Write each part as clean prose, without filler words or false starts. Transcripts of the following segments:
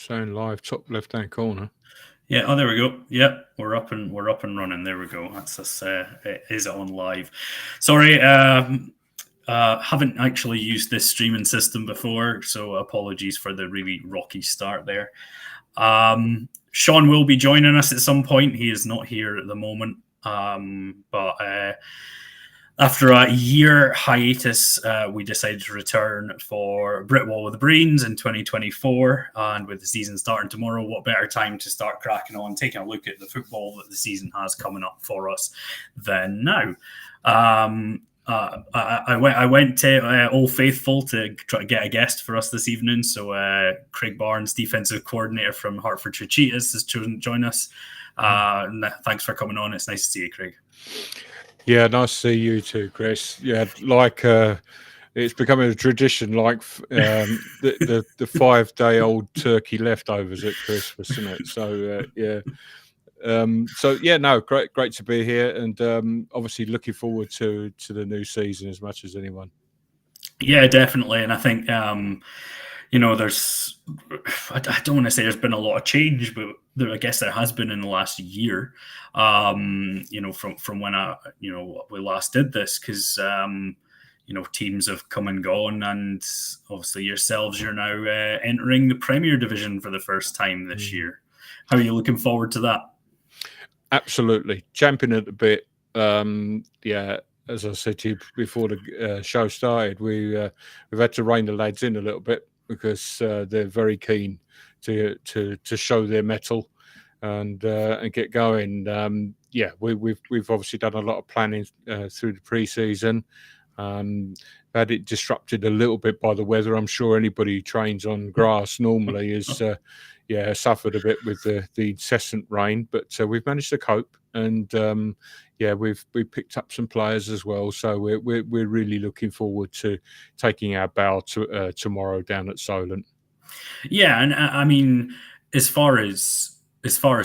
Showing live top left-hand corner. Yeah. Oh, there we go. Yeah, we're up and running. There we go. That's us. Is on live? Sorry, haven't actually used this streaming system before, so apologies for the really rocky start there. Sean will be joining us at some point. He is not here at the moment, but after a year hiatus, we decided to return for Britball with the Breens in 2024. And with the season starting tomorrow, what better time to start cracking on, taking a look at the football that the season has coming up for us than now. I went to Old Faithful to try to get a guest for us this evening. So Craig Barnes, defensive coordinator from Hertfordshire Cheetahs, has chosen to join us. Thanks for coming on. It's nice to see you, Craig. Yeah, nice to see you too, Chris. Yeah, it's becoming a tradition, like the 5-day-old turkey leftovers at Christmas, isn't it? So no, great to be here, and obviously looking forward to the new season as much as anyone. Yeah, definitely, and I think there's, I don't want to say there's been a lot of change, but I guess there has been in the last year. From when we last did this, because teams have come and gone, and obviously yourselves, you're now entering the Premier Division for the first time this year. How are you looking forward to that? Absolutely, champing at the bit. As I said to you before the show started, we've had to rein the lads in a little bit because they're very keen to show their mettle and get going. We've obviously done a lot of planning through the pre-season. Had it disrupted a little bit by the weather. I'm sure anybody who trains on grass normally is suffered a bit with the incessant rain, but we've managed to cope, and we've picked up some players as well. So we're really looking forward to taking our bow to tomorrow down at Solent. Yeah, and I mean, as far as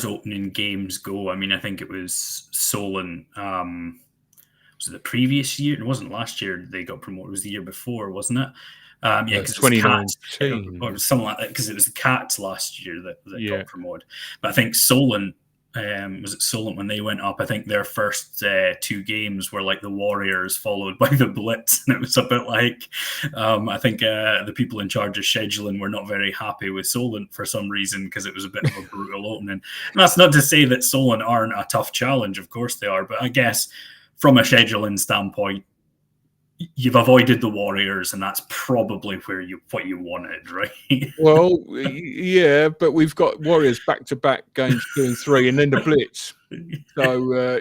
opening games go, I mean, I think it was Solent. Was it the previous year? It wasn't last year they got promoted. It was the year before, wasn't it? Because 2019 or something like that. Because it was the Cats last year that got promoted. But I think Solent, was it Solent when they went up? I think their first 2 games were like the Warriors followed by the Blitz, and it was a bit like I think the people in charge of scheduling were not very happy with Solent for some reason, because it was a bit of a brutal opening. And that's not to say that Solent aren't a tough challenge. Of course they are, but I guess from a scheduling standpoint, you've avoided the Warriors, and that's probably what you wanted, right? Well, yeah, but we've got Warriors back-to-back games 2 and 3, and then the Blitz. So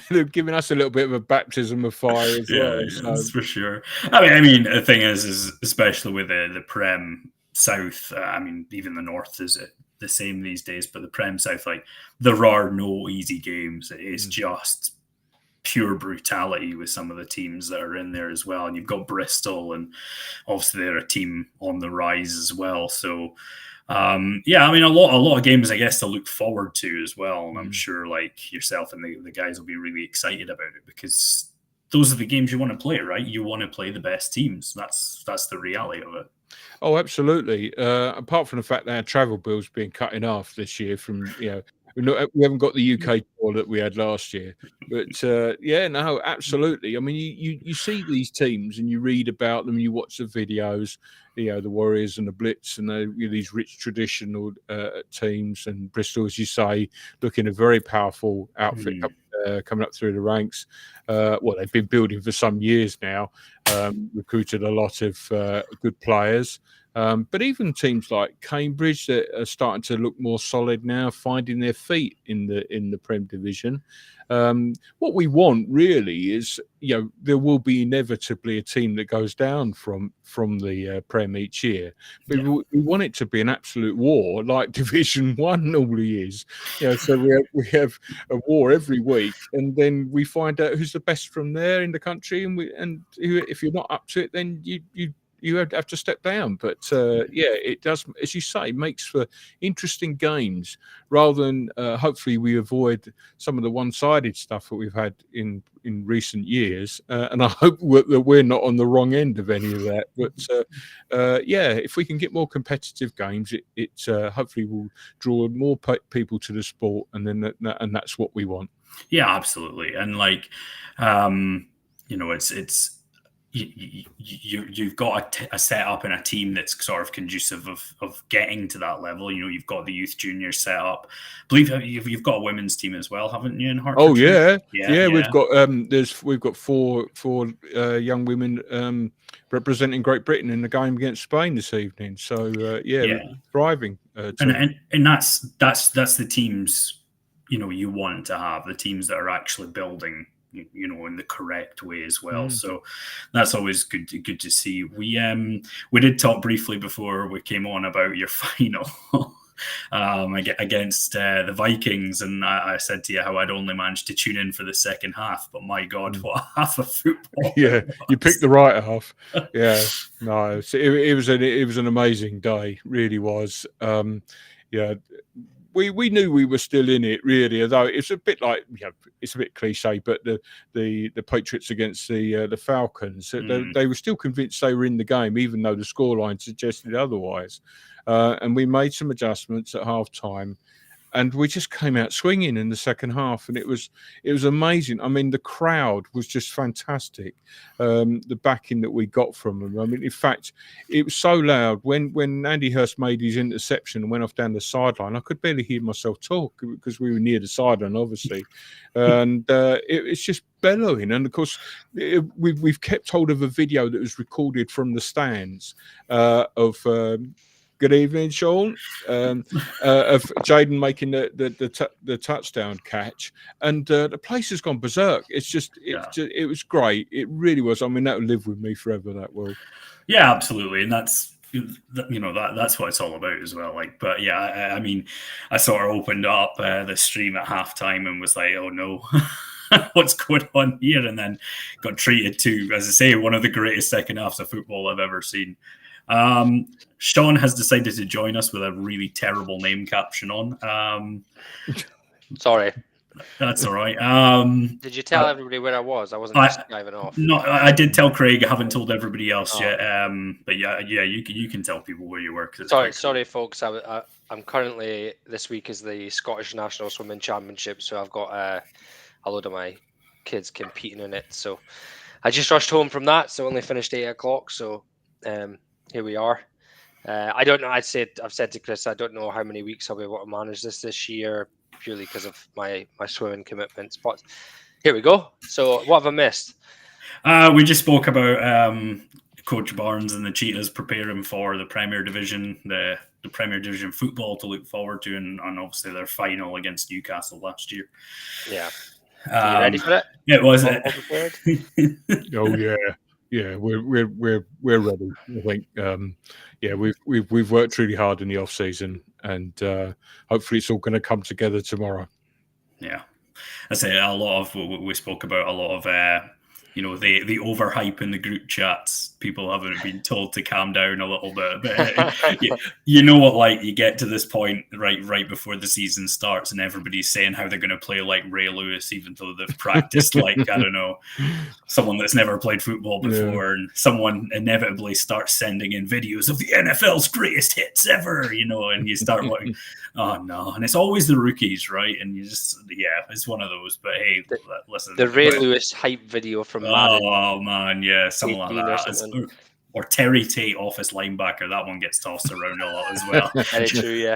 they're giving us a little bit of a baptism of fire as well. So. That's for sure. I mean, the thing is especially with the Prem South. I mean, even the North is the same these days, but the Prem South, like, there are no easy games. It's just pure brutality with some of the teams that are in there as well. And you've got Bristol, and obviously they're a team on the rise as well. So I mean, a lot of games, I guess, to look forward to as well. And I'm sure, like, yourself and the guys will be really excited about it, because those are the games you want to play, right? You want to play the best teams. That's the reality of it. Oh, absolutely. Apart from the fact that our travel bill's being cut in half this year from, we haven't got the UK tour that we had last year, but absolutely. I mean, you see these teams and you read about them, you watch the videos, the Warriors and the Blitz, and these rich traditional teams, and Bristol, as you say, looking a very powerful outfit coming up through the ranks. They've been building for some years now, recruited a lot of good players. But even teams like Cambridge that are starting to look more solid now, finding their feet in the Prem Division. What we want really is, there will be inevitably a team that goes down from the Prem each year. But we want it to be an absolute war, like Division 1 normally is. So we have a war every week, and then we find out who's the best from there in the country, and if you're not up to it, then you you have to step down. But yeah, it does, as you say, makes for interesting games rather than hopefully we avoid some of the one-sided stuff that we've had in recent years. And I hope that we're not on the wrong end of any of that. But yeah, if we can get more competitive games, it hopefully will draw more people to the sport, and then and that's what we want. Yeah, absolutely. And like, it's you've got a setup and a team that's sort of conducive of getting to that level. You've got the youth junior set up. I believe you've got a women's team as well, haven't you, in Oh Hertfordshire? Yeah. we've got we've got four young women representing Great Britain in the game against Spain this evening. So yeah, thriving. And that's the teams you want to have, the teams that are actually building in the correct way as well. So that's always good to see. We did talk briefly before we came on about your final against the Vikings, and I said to you how I'd only managed to tune in for the second half, but my God, what a half of football! Yeah, you picked the right half. Yeah, no, so it was an amazing day, really was. Yeah. We knew we were still in it, really, although it's a bit like, it's a bit cliche, but the Patriots against the Falcons, they were still convinced they were in the game, even though the scoreline suggested otherwise. And we made some adjustments at half time, and we just came out swinging in the second half, and it was amazing. I mean, the crowd was just fantastic. The backing that we got from them. I mean, in fact, it was so loud when Andy Hurst made his interception and went off down the sideline. I could barely hear myself talk because we were near the sideline, obviously, and it's just bellowing. And of course, we've kept hold of a video that was recorded from the stands of. Good evening, Sean. Of Jaden making the touchdown catch, and the place has gone berserk. It was great. It really was. I mean, that will live with me forever. That will. Yeah, absolutely, and that's that's what it's all about as well. Like, but yeah, I mean, I sort of opened up the stream at halftime and was like, oh no. What's going on here? And then got treated to, as I say, one of the greatest second halves of football I've ever seen. Sean has decided to join us with a really terrible name caption on. Sorry. That's all right. Did you tell everybody where I was? I wasn't just diving off. No, I did tell Craig. I haven't told everybody else yet. But yeah, you can tell people where you work. Sorry, folks. I'm currently, this week is the Scottish National Swimming Championship, so I've got a load of my kids competing in it. So I just rushed home from that, so only finished 8 o'clock. So here we are. I don't know. I've said to Chris, I don't know how many weeks I'll be able to manage this year, purely because of my swimming commitments. But here we go. So what have I missed? We just spoke about Coach Barnes and the Cheetahs preparing for the Premier Division, the Premier Division football to look forward to, and obviously their final against Newcastle last year. Yeah. Are you ready for it? It was. Oh yeah. Yeah, we're ready. I think, yeah, we've worked really hard in the off season, and hopefully it's all going to come together tomorrow. Yeah, I say a lot of what we spoke about. A lot of the overhype in the group chats. People haven't been told to calm down a little bit, but you know what? Like, you get to this point right before the season starts, and everybody's saying how they're going to play like Ray Lewis, even though they've practiced like, I don't know, someone that's never played football before, and someone inevitably starts sending in videos of the NFL's greatest hits ever, and you start like, oh no, and it's always the rookies, right? And you just, it's one of those. But hey, listen, the Ray Lewis hype video from Madden. Oh man, yeah, something like that. Or Terry Tate, office linebacker. That one gets tossed around a lot as well. Very true, yeah.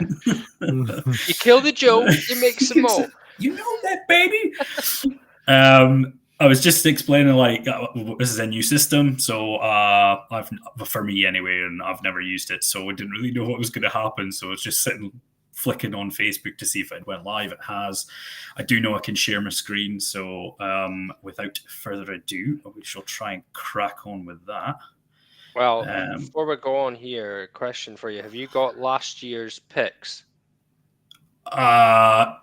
You kill the Joe, you make some more. You know that, baby. I was just explaining, like, this is a new system, so for me anyway, and I've never used it, so I didn't really know what was going to happen. So it's just flicking on Facebook to see if it went live. It has. I do know I can share my screen, so without further ado, we shall try and crack on with that. Well, before we go on here, question for you: have you got last year's picks? I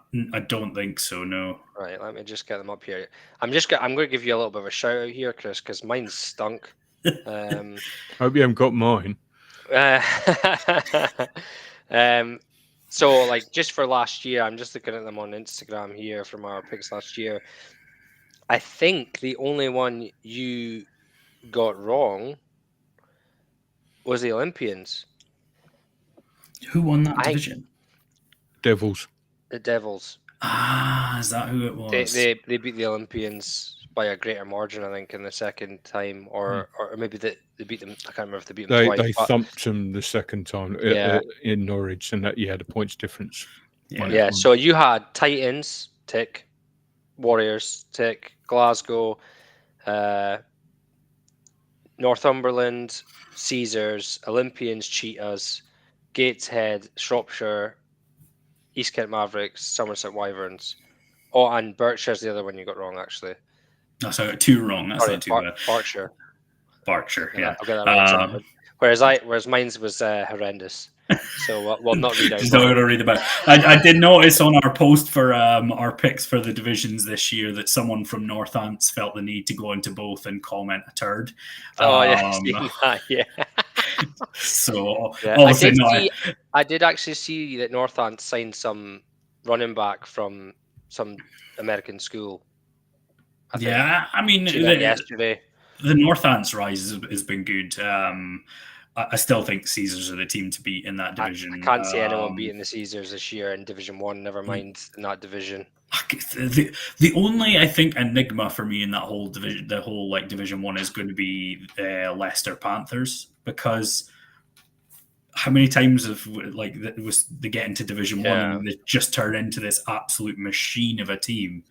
don't think so. No. Right, let me just get them up here. I'm going to give you a little bit of a shout out here, Chris, because mine stunk. Hope you haven't got mine. So like just for last year, I'm just looking at them on Instagram here from our picks last year. I think the only one you got wrong was the Olympians. Who won that division? Devils. The Devils. Ah, is that who it was? They beat the Olympians by a greater margin, I think, in the second time, or maybe they beat them. I can't remember if they beat them twice. They thumped them the second time in Norwich, and that the points difference. Yeah. So you had Titans tick, Warriors tick, Glasgow, Northumberland, Caesars, Olympians, Cheetahs, Gateshead, Shropshire, East Kent Mavericks, Somerset Wyverns. Oh, and Berkshire's the other one you got wrong, actually. So I got two wrong. That's not too bad. Berkshire, yeah. I'll get that right. Whereas mine was horrendous. So we'll not read out. Just not going to read about it. I did notice on our post for our picks for the divisions this year that someone from Northants felt the need to go into both and comment a turd. Yeah. So I did actually see that Northants signed some running back from some American school. I mean, yesterday. The Northants rise has been good. I still think Caesars are the team to beat in that division. I can't see anyone beating the Caesars this year in Division 1, never mind in that division. The only, I think, enigma for me in that whole division, Division 1 is going to be Leicester Panthers, because how many times have they get into Division 1 and they just turn into this absolute machine of a team,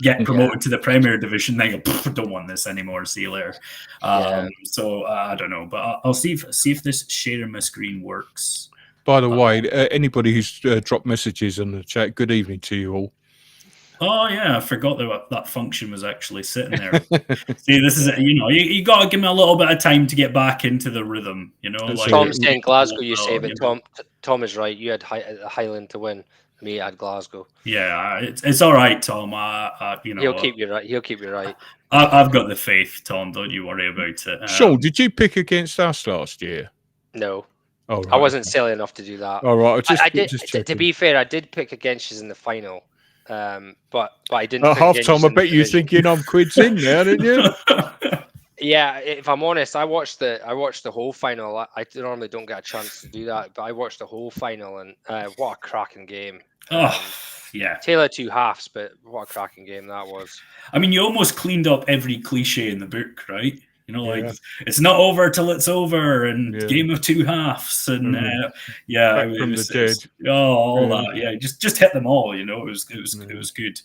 get promoted to the Premier Division, they go, don't want this anymore, see you later. So I don't know, but I'll see if this sharing my screen works. By the way, anybody who's dropped messages in the chat, good evening to you all. Oh yeah, I forgot that function was actually sitting there. See, this is you got to give me a little bit of time to get back into the rhythm. Tom's saying Glasgow, you say, but Tom is right. You had Highland to win. Me at Glasgow. Yeah, it's all right, Tom. He'll keep you right. He'll keep you right. I've got the faith, Tom. Don't you worry about it. Sean, did you pick against us last year? No. Oh, right. I wasn't silly enough to do that. All right. I did. To be fair, I did pick against you in the final, but I didn't. At half time, I bet you're thinking I'm quids in there, didn't you? Yeah, if I'm honest, I watched the whole final. I normally don't get a chance to do that, but I watched the whole final, and what a cracking game! Yeah, tale of two halves, but what a cracking game that was. I mean, you almost cleaned up every cliche in the book, right? It's not over till it's over, and game of two halves, and all that. Yeah, just hit them all. It was good.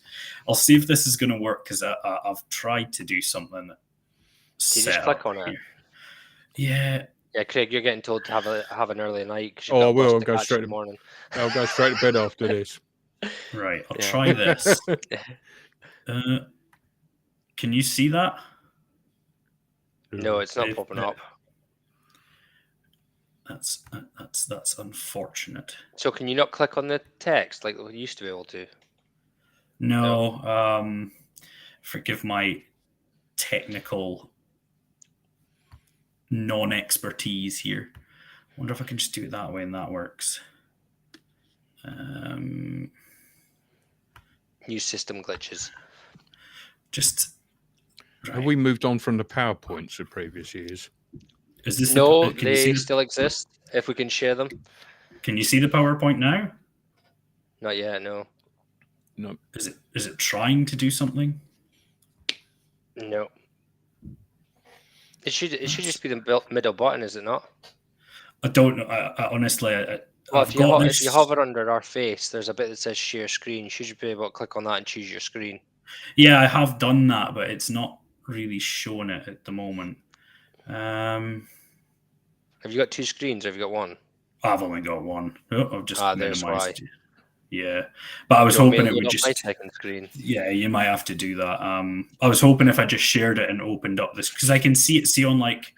I'll see if this is going to work, because I've tried to do something. Can you just click on it? Yeah. Yeah, Craig, you're getting told to have an early night. I will. I'll go straight to morning. I'll go straight to bed after this. Right, I'll try this. Can you see that? No, it's not popping up. That's unfortunate. So can you not click on the text like we used to be able to? No. Forgive my technical non-expertise here. Wonder if I can just do it that way and that works. New system glitches. Have we moved on from the PowerPoints of previous years? Is this they still exist if we can share them. Can you see the PowerPoint now? Not yet, no. Is it trying to do something? No. It should just be the middle button, is it not? I don't know. I honestly, if you hover under our face, there's a bit that says share screen. You should be able to click on that and choose your screen. Yeah, I have done that, but it's not really showing it at the moment. Have you got two screens or have you got one? I've only got one. I've just minimized. Yeah, but I was hoping it would just. My second screen. Yeah, you might have to do that. I was hoping if I just shared it and opened up this, because I can see on like.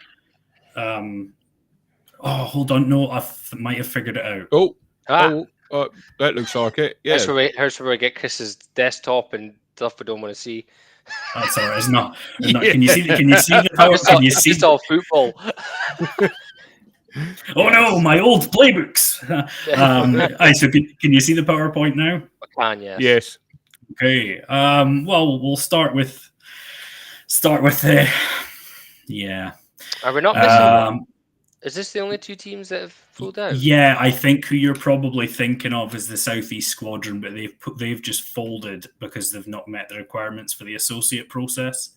Oh, hold on! No, I might have figured it out. That looks like it. Yeah. Here's where we get Chris's desktop and stuff we don't want to see. That's all right. It's not. Can you see? Can you see the power? Just Can all, you see? just all football. Oh no, my old playbooks. So can you see the PowerPoint now? I can, yes. Yes. Okay. Well, we'll start with the. Yeah. Are we not missing one? Is this the only two teams that have pulled out? Yeah, I think who you're probably thinking of is the Southeast Squadron, but they've just folded because they've not met the requirements for the associate process.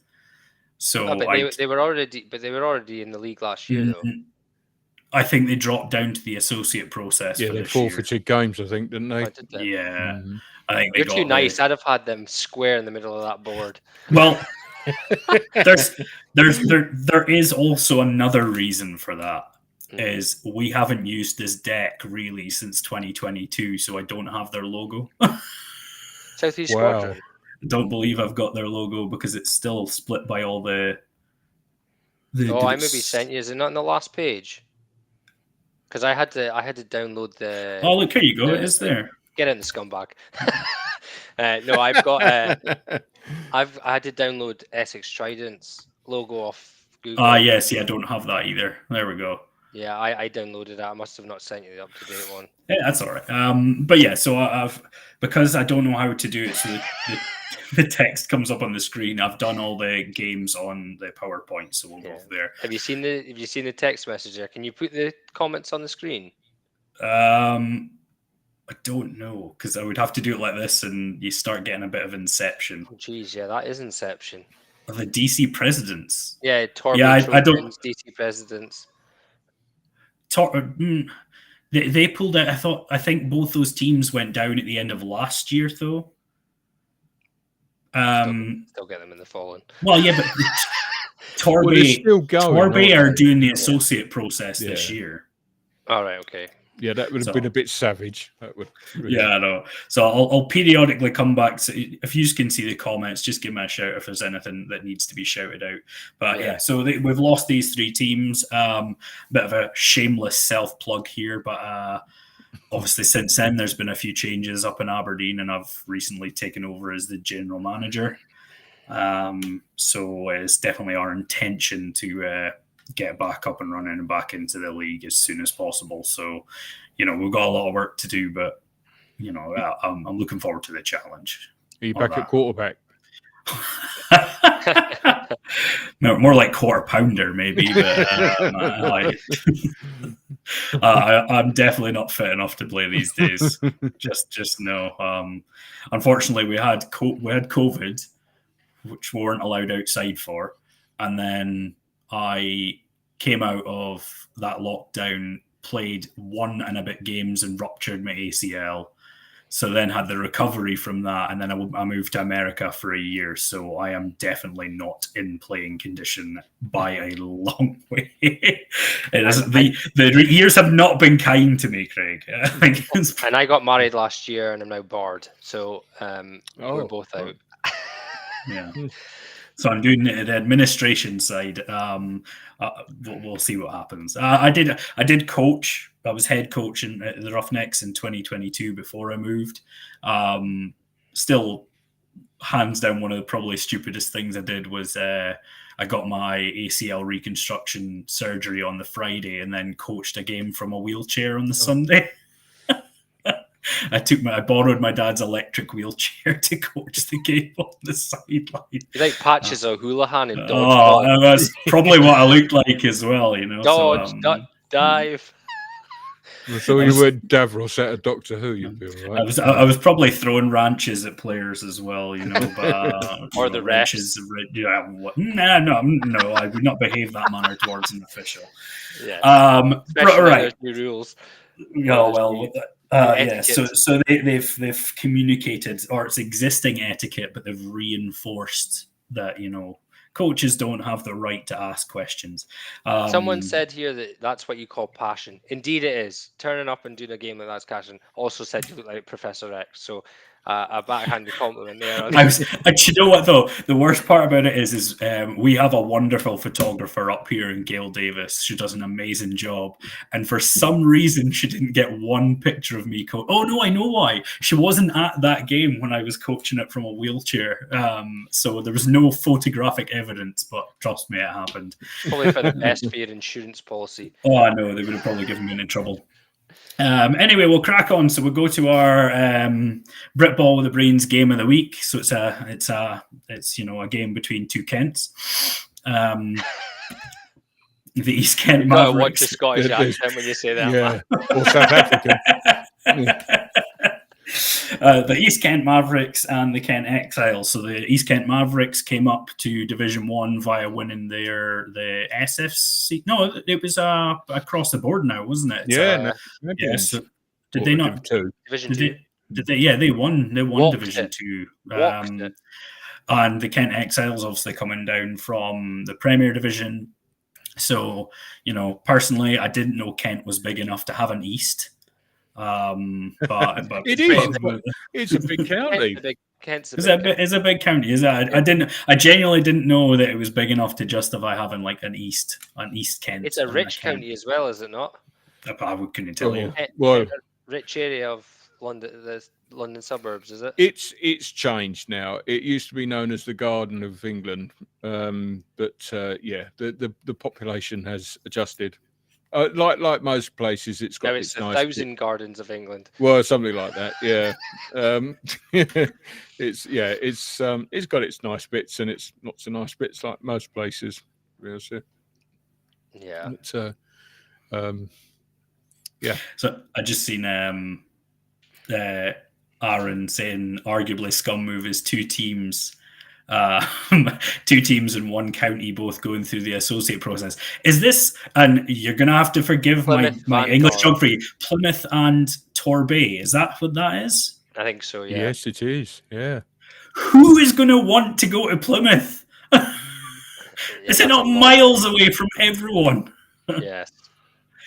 So but they were already in the league last year, though. I think they dropped down to the associate process. Yeah, for they this forfeited games, I think, didn't they? Oh, did they? Yeah, I think they You're got too nice. I'd have had them square in the middle of that board. Well, there is also another reason for that. Is we haven't used this deck really since 2022, so I don't have their logo. Southeast Squadron. I don't believe I've got their logo because it's still split by all the. I maybe sent you. Is it not on the last page? Because I had to download the. Oh, look, here you go. It is there. Get in the scumbag. No, I've got. I had to download Essex Trident's logo off Google. Yes, I don't have that either. There we go. Yeah, I downloaded it. I must have not sent you the up-to-date one. Yeah, that's all right. But yeah, so I've because I don't know how to do it, so the text comes up on the screen. I've done all the games on the PowerPoint, so we'll go there. Have you seen the text message there? Can you put the comments on the screen? I don't know, because I would have to do it like this, and you start getting a bit of Inception. Oh, geez, yeah, that is Inception. The DC presidents. Yeah, Torby I don't. DC presidents. They pulled out. I think both those teams went down at the end of last year, though. Still get them in the fallen. Well, yeah, but Torby are doing the associate process this year. All right, okay. Yeah, that would have been a bit savage. That would. Really... Yeah, I know. So I'll periodically come back. So if you can see the comments, just give me a shout if there's anything that needs to be shouted out. But yeah, so we've lost these three teams. Bit of a shameless self-plug here, but obviously since then there's been a few changes up in Aberdeen, and I've recently taken over as the general manager. So it's definitely our intention to get back up and running and back into the league as soon as possible. So, we've got a lot of work to do, but, I'm looking forward to the challenge. Are you back at quarterback? More like quarter pounder, maybe. But I'm definitely not fit enough to play these days. Just no. Unfortunately, we had COVID, which we weren't allowed outside for, and then I came out of that lockdown, played 1 and a bit games and ruptured my ACL. So then had the recovery from that, and then I moved to America for a year. So I am definitely not in playing condition by a long way. The years have not been kind to me, Craig. And I got married last year, and I'm now barred. So we're both out. Yeah. So I'm doing the administration side. We'll see what happens. I did coach. I was head coach in the Roughnecks in 2022 before I moved. Still, hands down, one of the probably stupidest things I did was I got my ACL reconstruction surgery on the Friday and then coached a game from a wheelchair on the Sunday. I borrowed my dad's electric wheelchair to coach the game on the sideline. You like Patches O'Houlihan and dodgeball. That's probably what I looked like as well, Dodge, dive. I thought you were Davros out of Doctor Who. You'd be all right. I was probably throwing ranches at players as well, but or the ranches. No, I would not behave that manner towards an official. Yeah. Right. New rules. Yeah. Well. So they've communicated, or it's existing etiquette, but they've reinforced that coaches don't have the right to ask questions. Someone said here that that's what you call passion. Indeed, it is. Turning up and doing a game like that's passion. Also said you look like Professor X. So a backhanded compliment there. You know what though? The worst part about it is we have a wonderful photographer up here in Gail Davis. She does an amazing job, and for some reason, she didn't get one picture of me. Oh no, I know why. She wasn't at that game when I was coaching it from a wheelchair, so there was no photographic evidence. But trust me, it happened. Probably for the best for your insurance policy. Oh, I know they would have probably given me in trouble. Anyway, we'll crack on. So we'll go to our Britball with the Breens game of the week. So it's a game between two Kents. The East Kent Mavericks. Watch the Scottish accent when you say that. Yeah, or South African. The East Kent Mavericks and the Kent Exiles. So the East Kent Mavericks came up to Division 1 via winning the SFC. No, it was across the board now, wasn't it? So did they not? Division 2. Did they? Yeah, they won. They won Walked Division it. 2. Walked it. And the Kent Exiles obviously coming down from the Premier Division. So, personally, I didn't know Kent was big enough to have an East. But it is. It's a big county. It's a big county. Is that? I genuinely didn't know that it was big enough to justify having like an East Kent. It's a rich county as well, is it not? I couldn't tell you. Well, rich area of London, the London suburbs, is it? It's changed now. It used to be known as the Garden of England, but the population has adjusted. Like most places, it's got it's 1,000 gardens of England. Well, something like that. Yeah, it's got its nice bits and it's not so nice bits like most places. Yeah. So I just seen Aaron saying arguably scum move is two teams in one county both going through the associate process. Is this, and you're going to have to forgive my English geography, Plymouth and Torbay? Is that what that is? I think so, yeah. Yes, it is, yeah. Who is going to want to go to Plymouth? Is it not miles away from everyone? Yes.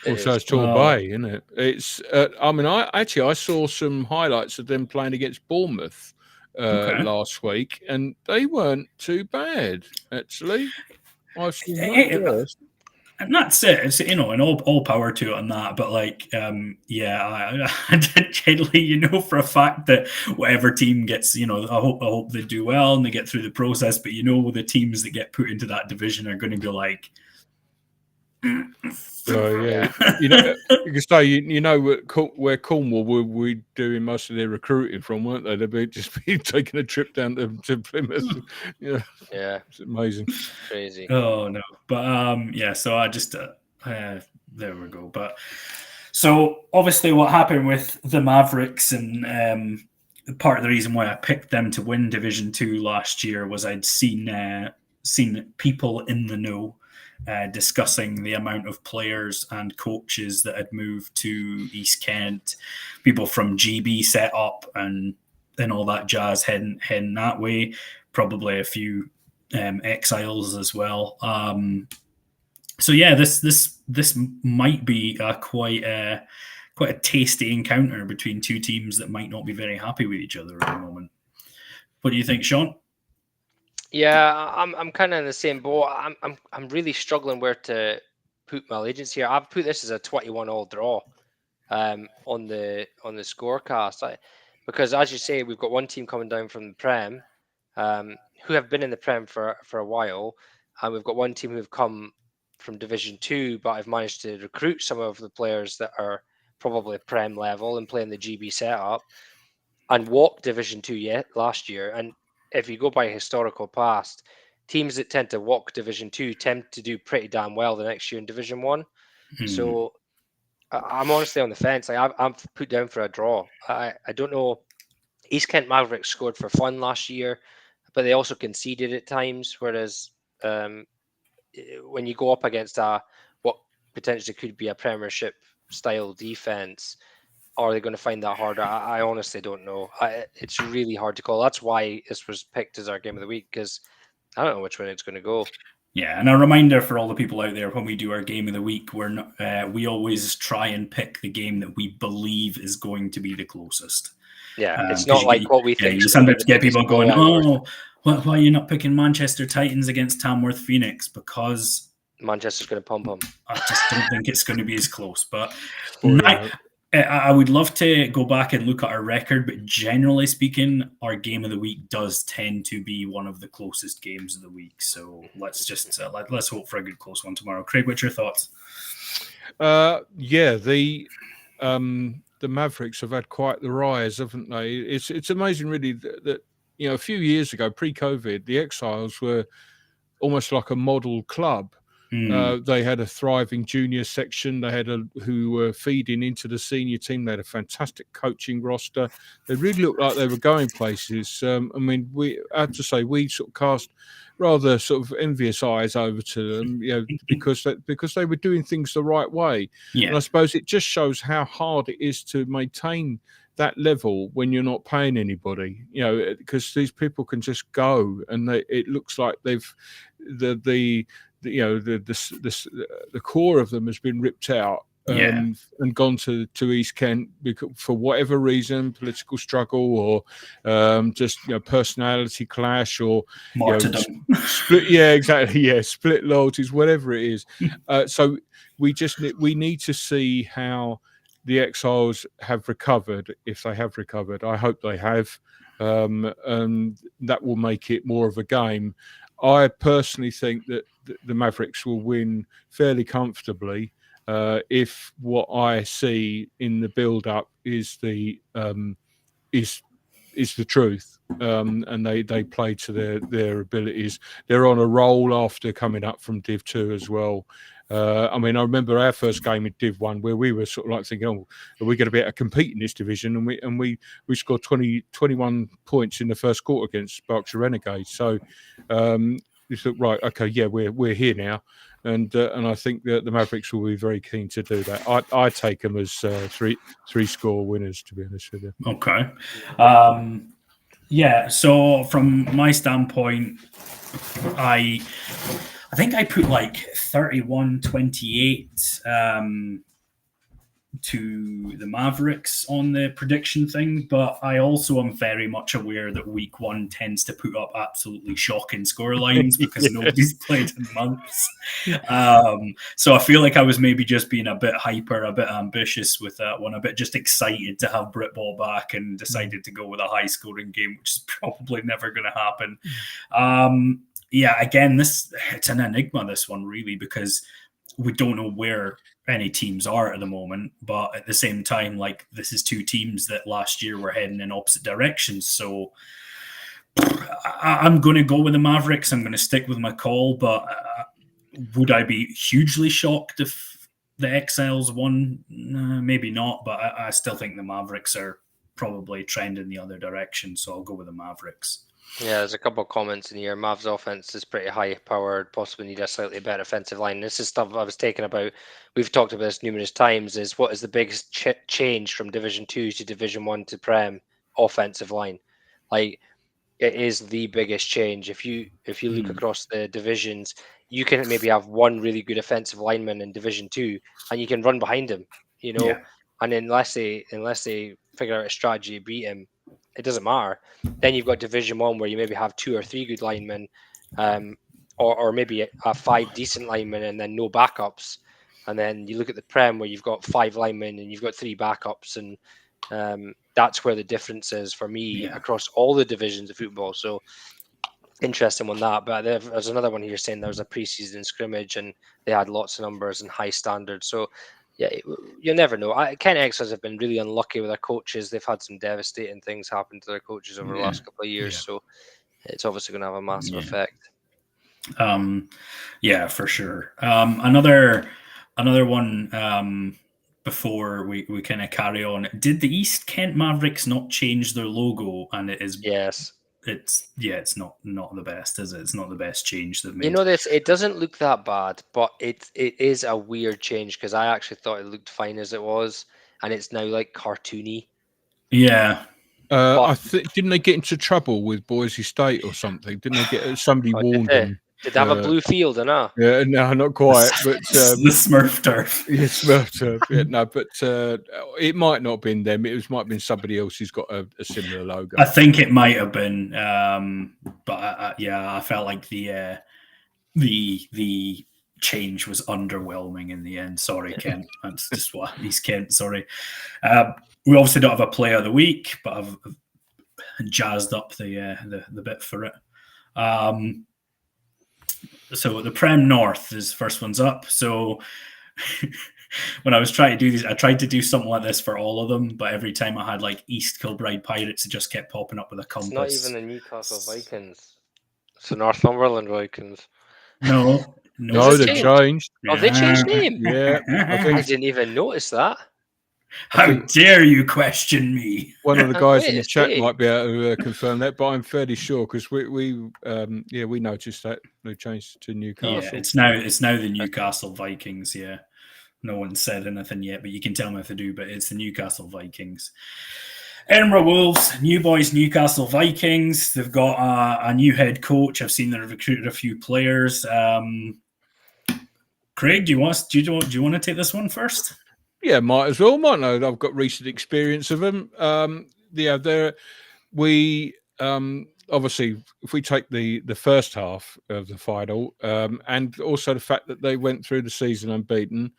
Also, it's Torbay, isn't it? It's. I saw some highlights of them playing against Bournemouth last week, and they weren't too bad actually. I've seen worse. And that's it. It's, and all power to it on that. But I generally, for a fact that whatever team gets, I hope they do well and they get through the process. But the teams that get put into that division are going to be like. So yeah, you can say where Cornwall were doing most of their recruiting from, weren't they? They'd just be taking a trip down to Plymouth. Yeah, it's amazing, crazy. Oh no, but so I just there we go. But so obviously, what happened with the Mavericks and part of the reason why I picked them to win Division 2 last year was I'd seen people in the know. Discussing the amount of players and coaches that had moved to East Kent, people from GB set up and all that jazz heading that way. Probably a few exiles as well. So yeah, this might be quite a tasty encounter between two teams that might not be very happy with each other at the moment. What do you think, Sean? Yeah, I'm kind of in the same boat. I'm really struggling where to put my allegiance here. I've put this as a 21-all draw on the scorecast. Because as you say, we've got one team coming down from the Prem, who have been in the Prem for a while, and we've got one team who've come from Division 2, but I've managed to recruit some of the players that are probably Prem level and playing the GB setup, and walked Division 2 last year. And if you go by historical past, teams that tend to walk Division 2 tend to do pretty damn well the next year in Division 1. So I'm honestly on the fence. I'm put down for a draw. I don't know. East Kent Mavericks scored for fun last year, but they also conceded at times. Whereas when you go up against what potentially could be a Premiership style defense, are they going to find that harder? I honestly don't know. It's really hard to call. That's why this was picked as our game of the week, because I don't know which way it's going to go. Yeah, and a reminder for all the people out there: when we do our game of the week, we always try and pick the game that we believe is going to be the closest. Yeah, it's 'Cause not like what we think. you Is going to be sometimes the get people biggest going, blowout or "Oh, why are you not picking Manchester Titans against Tamworth Phoenix?" Because Manchester's going to pump them. I just don't think it's going to be as close. But Spoiler. I would love to go back and look at our record, but generally speaking, our game of the week does tend to be one of the closest games of the week. So let's just let's hope for a good close one tomorrow. Craig, what's your thoughts? Yeah, the Mavericks have had quite the rise, haven't they? It's amazing, really, that a few years ago, pre-COVID, the Exiles were almost like a model club. They had a thriving junior section. They had who were feeding into the senior team. They had a fantastic coaching roster. They really looked like they were going places. I mean, I have to say, we sort of cast rather sort of envious eyes over to them, because they were doing things the right way. Yeah. And I suppose it just shows how hard it is to maintain that level when you're not paying anybody, because these people can just go, and it looks like they've the core of them has been ripped out. And gone to East Kent for whatever reason, political struggle, or just personality clash, or martyrdom. Split. Yeah, exactly. Yeah, split loyalties, whatever it is. So we need to see how the Exiles have recovered, if they have recovered. I hope they have, and that will make it more of a game. I personally think that the Mavericks will win fairly comfortably. If what I see in the build-up is the truth, and they play to their abilities. They're on a roll after coming up from Div 2 as well. I mean, I remember our first game in Div 1 where we were sort of like thinking, "Oh, are we going to be able to compete in this division?" And we scored 21 points in the first quarter against Berkshire Renegades. So you thought, right, okay, yeah, we're here now. And I think that the Mavericks will be very keen to do that. I take them as three score winners, to be honest with you. Okay. Yeah. So from my standpoint, I think I put like 31-28 to the Mavericks on the prediction thing, but I also am very much aware that week one tends to put up absolutely shocking score lines because nobody's played in months. So I feel like I was maybe just being a bit hyper, a bit ambitious with that one, a bit just excited to have Britball back, and decided to go with a high scoring game, which is probably never going to happen. Yeah, again, it's an enigma, this one, really, because we don't know where any teams are at the moment, but at the same time, like, this is two teams that last year were heading in opposite directions. So I'm going to go with the Mavericks. I'm going to stick with my call, but would I be hugely shocked if the Exiles won? Maybe not, but I still think the Mavericks are probably trending the other direction, so I'll go with the Mavericks. Yeah, there's a couple of comments in here. Mavs offense is pretty high powered, possibly need a slightly better offensive line. This is stuff I was taking about. We've talked about this numerous times, is what is the biggest change from Division 2 to Division 1 to Prem? Offensive line. Like, it is the biggest change. If you look across the divisions, you can maybe have one really good offensive lineman in Division 2 and you can run behind him, Yeah. and unless they figure out a strategy to beat him, it doesn't matter. Then you've got Division 1 where you maybe have 2 or 3 good linemen, or maybe have 5 decent linemen and then no backups. And then you look at the Prem where you've got 5 linemen and you've got 3 backups, and that's where the difference is for me across all the divisions of football. So interesting one that. But there's another one here saying there was a preseason scrimmage and they had lots of numbers and high standards. So yeah, you never know. Kent Exiles have been really unlucky with their coaches. They've had some devastating things happen to their coaches over the last couple of years. So it's obviously going to have a massive effect. Yeah, for sure. Another one. Before we kind of carry on, did the East Kent Mavericks not change their logo? And it is it's not the best, is it? It's not the best change they've made. It doesn't look that bad, but it is a weird change because I actually thought it looked fine as it was, and it's now like cartoony. Yeah. I think, didn't they get into trouble with Boise State or something? Didn't they get somebody warned them? Did they have a blue field or not? Yeah, no, not quite. But the Smurf turf. Yes, Smurf turf. Yeah, no, but it might not have been them. Might have been somebody else who's got a similar logo. I think it might have been, but yeah, I felt like the change was underwhelming in the end. Sorry, Kent. That's just what he's Kent. Sorry. We obviously don't have a player of the week, but I've jazzed up the bit for it. So the Prem North is first one's up. So when I was trying to do these, I tried to do something like this for all of them, but every time I had like East Kilbride Pirates, it just kept popping up with a compass. It's not even the Newcastle Vikings. It's the Northumberland Vikings. No, they changed. Oh, they changed name. Yeah, I didn't even notice that. How dare you question me? One of the guys in the chat might be able to confirm that, but I'm fairly sure because we noticed that they changed to Newcastle. Yeah, it's now the Newcastle Vikings. Yeah, no one said anything yet, but you can tell me if they do. But it's the Newcastle Vikings. Edinburgh Wolves, new boys, Newcastle Vikings. They've got a new head coach. I've seen they've recruited a few players. Craig, do you want to take this one first? Yeah, might as well. Might know. I've got recent experience of them. We obviously, if we take the first half of the final, and also the fact that they went through the season unbeaten,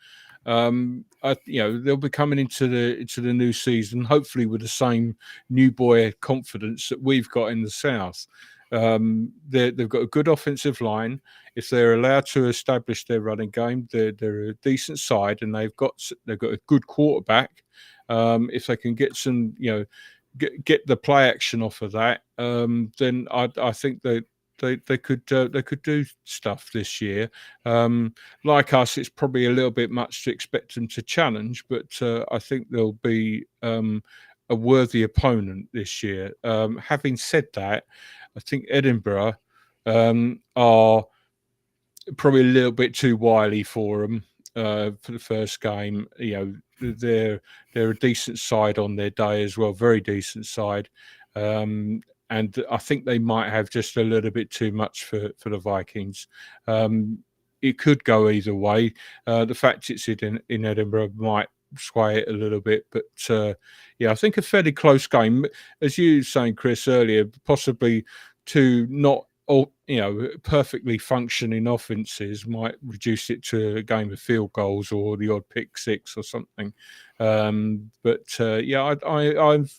they'll be coming into the new season hopefully with the same new boy confidence that we've got in the south. They've got a good offensive line. If they're allowed to establish their running game, they're a decent side, and they've got a good quarterback. If they can get some, get the play action off of that, then I think they could do stuff this year. Like us, it's probably a little bit much to expect them to challenge, but I think they'll be a worthy opponent this year. Having said that, I think Edinburgh are probably a little bit too wily for them for the first game. They're a decent side on their day as well, very decent side. And I think they might have just a little bit too much for the Vikings. It could go either way. The fact it's in Edinburgh might sway it a little bit, but I think a fairly close game, as you were saying, Chris, earlier, possibly to not perfectly functioning offenses might reduce it to a game of field goals or the odd pick six or something. I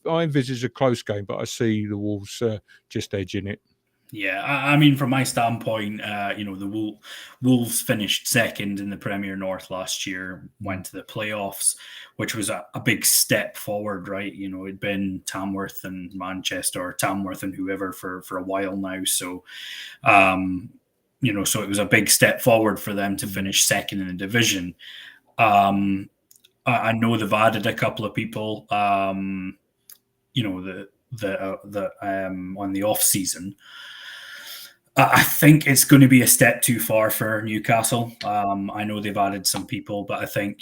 envisage a close game, but I see the Wolves just edging it. Yeah, I mean, from my standpoint, the Wolves finished second in the Premier North last year, went to the playoffs, which was a big step forward, right? It'd been Tamworth and Manchester, or Tamworth and whoever for a while now. So, so it was a big step forward for them to finish second in the division. I know they've added a couple of people, on the off season. I think it's going to be a step too far for Newcastle. I know they've added some people, but I think,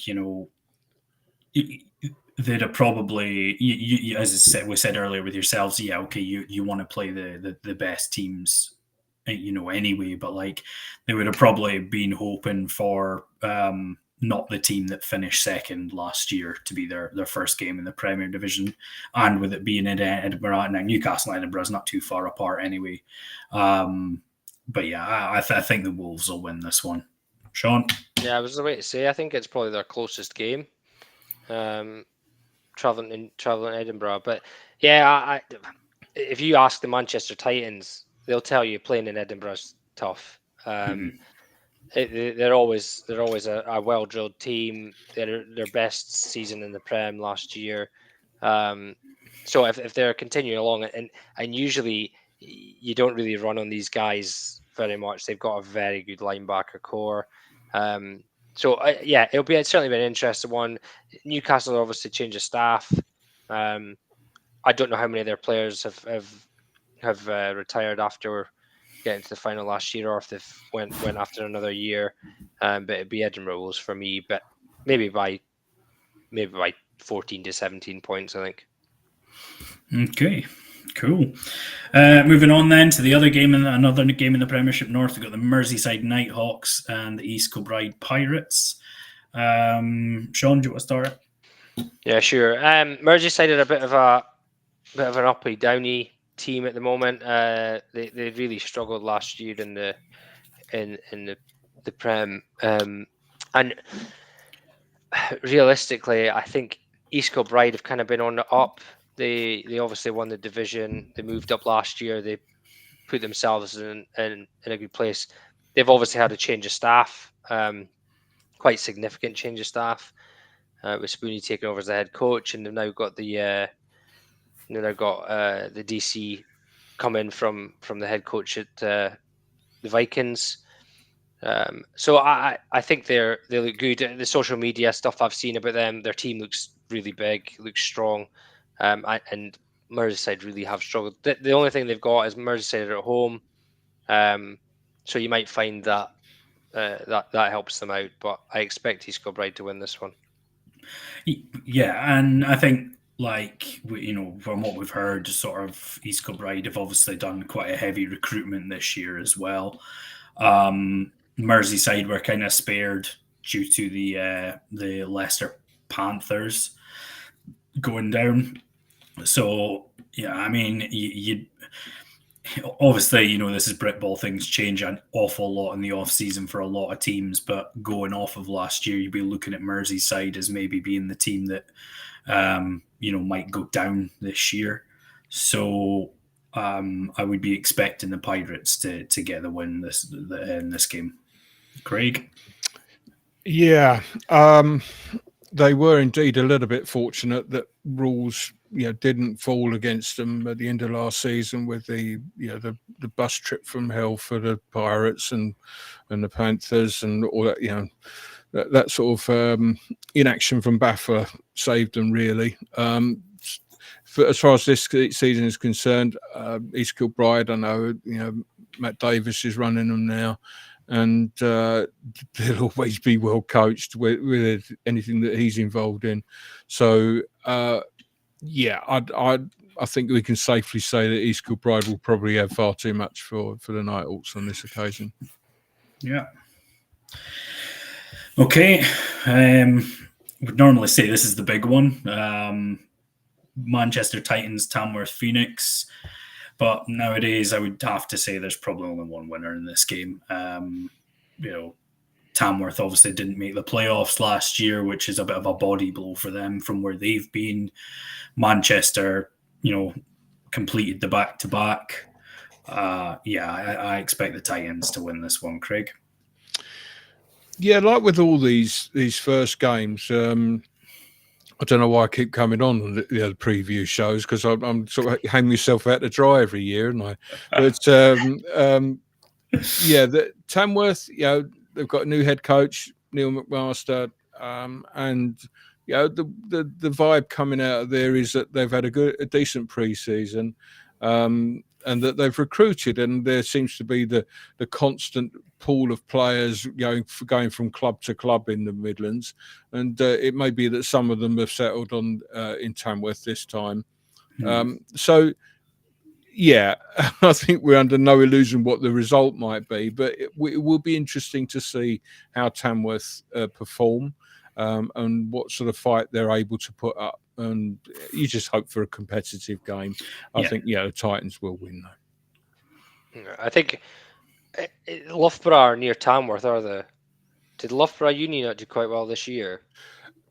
they'd have probably, as we said earlier with yourselves, you want to play the best teams, anyway, but like they would have probably been hoping for not the team that finished second last year to be their first game in the Premier Division, and with it being in Edinburgh, now Newcastle and Edinburgh is not too far apart anyway. But yeah, I think the Wolves will win this one. Sean? Yeah, I was the way to say. I think it's probably their closest game, traveling Edinburgh. But yeah, if you ask the Manchester Titans, they'll tell you playing in Edinburgh's tough. They're always a well-drilled team. They're their best season in the Prem last year. So if they're continuing along, and usually you don't really run on these guys very much. They've got a very good linebacker core. It's certainly been an interesting one. Newcastle obviously changed the staff. I don't know how many of their players have retired after getting to the final last year, or if they've went after another year. But it'd be Edinburgh Wolves for me, but maybe by 14 to 17 points, I think. Okay. Cool. Moving on then to the other game, another game in the Premiership North. We've got the Merseyside Nighthawks and the East Kilbride Pirates. Sean, do you want to start? Yeah, sure. Merseyside are a bit of an uppy downy team at the moment. They really struggled last year in the Prem, and realistically, I think East Kilbride have kind of been on the up. They obviously won the division. They moved up last year. They put themselves in a good place. They've obviously had a change of staff, quite significant change of staff, with Spoonie taking over as the head coach, and they've now got the DC come in from the head coach at the Vikings. So I think they look good. The social media stuff I've seen about them, their team looks really big, looks strong, and Merseyside really have struggled. The only thing they've got is Merseyside at home, so you might find that that helps them out. But I expect East Kilbride to win this one. Yeah, and I think, like, from what we've heard, sort of East Kilbride have obviously done quite a heavy recruitment this year as well. Merseyside were kind of spared due to the Leicester Panthers going down. So yeah, I mean, you obviously, this is Britball. Things change an awful lot in the off season for a lot of teams, but going off of last year, you'd be looking at Merseyside as maybe being the team that might go down this year. So I would be expecting the Pirates to get the win in this game. Craig? Yeah, they were indeed a little bit fortunate that rules didn't fall against them at the end of last season with the bus trip from hell for the Pirates and the Panthers and all that. That sort of inaction from Baffa saved them really. As far as this season is concerned, East Kilbride, I know Matt Davis is running them now, and they'll always be well coached with anything that he's involved in. So yeah, I think we can safely say that East Kilbride will probably have far too much for the Nighthawks on this occasion. Yeah. Okay. Would normally say this is the big one. Manchester Titans, Tamworth Phoenix. But nowadays, I would have to say there's probably only one winner in this game. Tamworth obviously didn't make the playoffs last year, which is a bit of a body blow for them from where they've been. Manchester, completed the back-to-back. I expect the Titans to win this one, Craig. Yeah, like with all these first games, I don't know why I keep coming on the preview shows because I'm sort of hanging myself out to dry every year, and but the Tamworth, they've got a new head coach, Neil McMaster, and the vibe coming out of there is that they've had a decent pre-season, and that they've recruited, and there seems to be the constant pool of players going from club to club in the Midlands, and it may be that some of them have settled on in Tamworth this time. So yeah, I think we're under no illusion what the result might be, but it will be interesting to see how Tamworth perform and what sort of fight they're able to put up. And you just hope for a competitive game. I think the Titans will win though. I think Loughborough are near Tamworth, are they? Did Loughborough Uni not do quite well this year?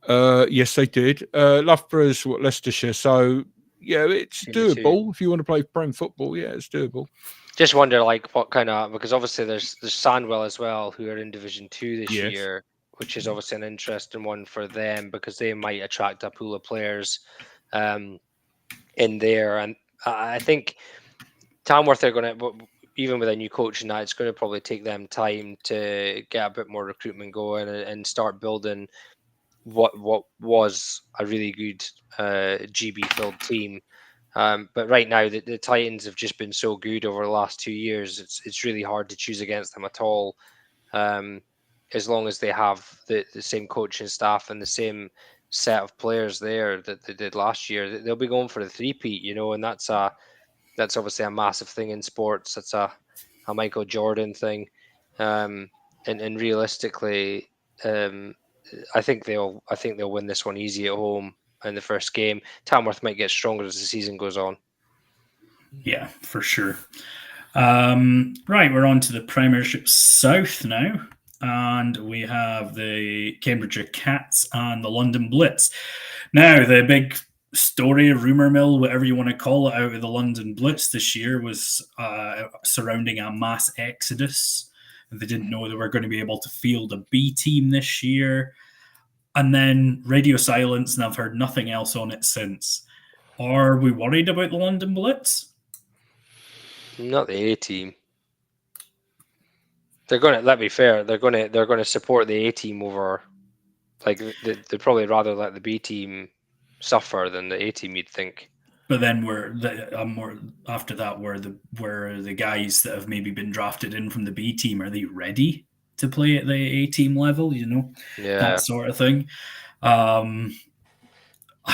Yes, they did. Loughborough's Leicestershire, so yeah, it's doable if you want to play Prem football. Yeah, it's doable. Just wonder, what kind of, because obviously there's Sandwell as well, who are in Division 2 this year, which is obviously an interesting one for them because they might attract a pool of players in there. And I think Tamworth are going to, even with a new coach and that, it's going to probably take them time to get a bit more recruitment going and start building what was a really good GB-filled team. But right now, the Titans have just been so good over the last 2 years. It's really hard to choose against them at all. As long as they have the same coaching staff and the same set of players there that they did last year, they'll be going for the three-peat, and that's a That's obviously a massive thing in sports. It's a Michael Jordan thing, and realistically, I think they'll win this one easy at home in the first game. Tamworth might get stronger as the season goes on. Yeah, for sure. Right, we're on to the Premiership South now, and we have the Cambridgeshire Cats and the London Blitz. Now, the big story, rumour mill, whatever you want to call it, out of the London Blitz this year was surrounding a mass exodus. They didn't know they were going to be able to field a B team this year. And then radio silence, and I've heard nothing else on it since. Are we worried about the London Blitz? Not the A team. They're going to, let me be fair, they're going to support the A team over, like, they'd probably rather let the B team suffer than the A team, you'd think. But then after that, where the guys that have maybe been drafted in from the B team, are they ready to play at the A team level? That sort of thing. I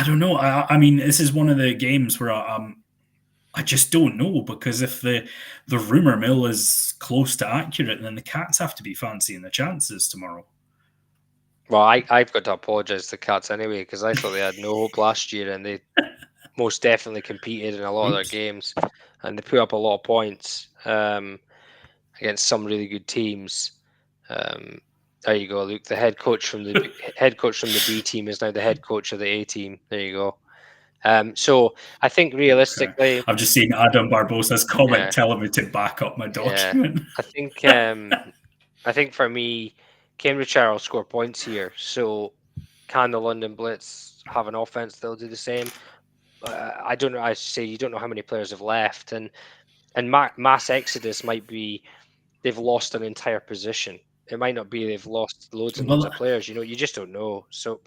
don't know. I mean, this is one of the games where I just don't know, because if the rumour mill is close to accurate, then the Cats have to be fancying the chances tomorrow. Well, I've got to apologise to the Cats anyway, because I thought they had no hope last year, and they most definitely competed in a lot of their games, and they put up a lot of points against some really good teams. There you go, Luke. The head coach from the B team is now the head coach of the A team. There you go. So I think realistically, I've just seen Adam Barbosa's comment telling me to back up my document. I think for me, Cambridgeshire will score points here. So can the London Blitz have an offense that'll do the same? I don't know. I say you don't know how many players have left, and mass exodus might be they've lost an entire position. It might not be they've lost loads and loads of players. You just don't know. So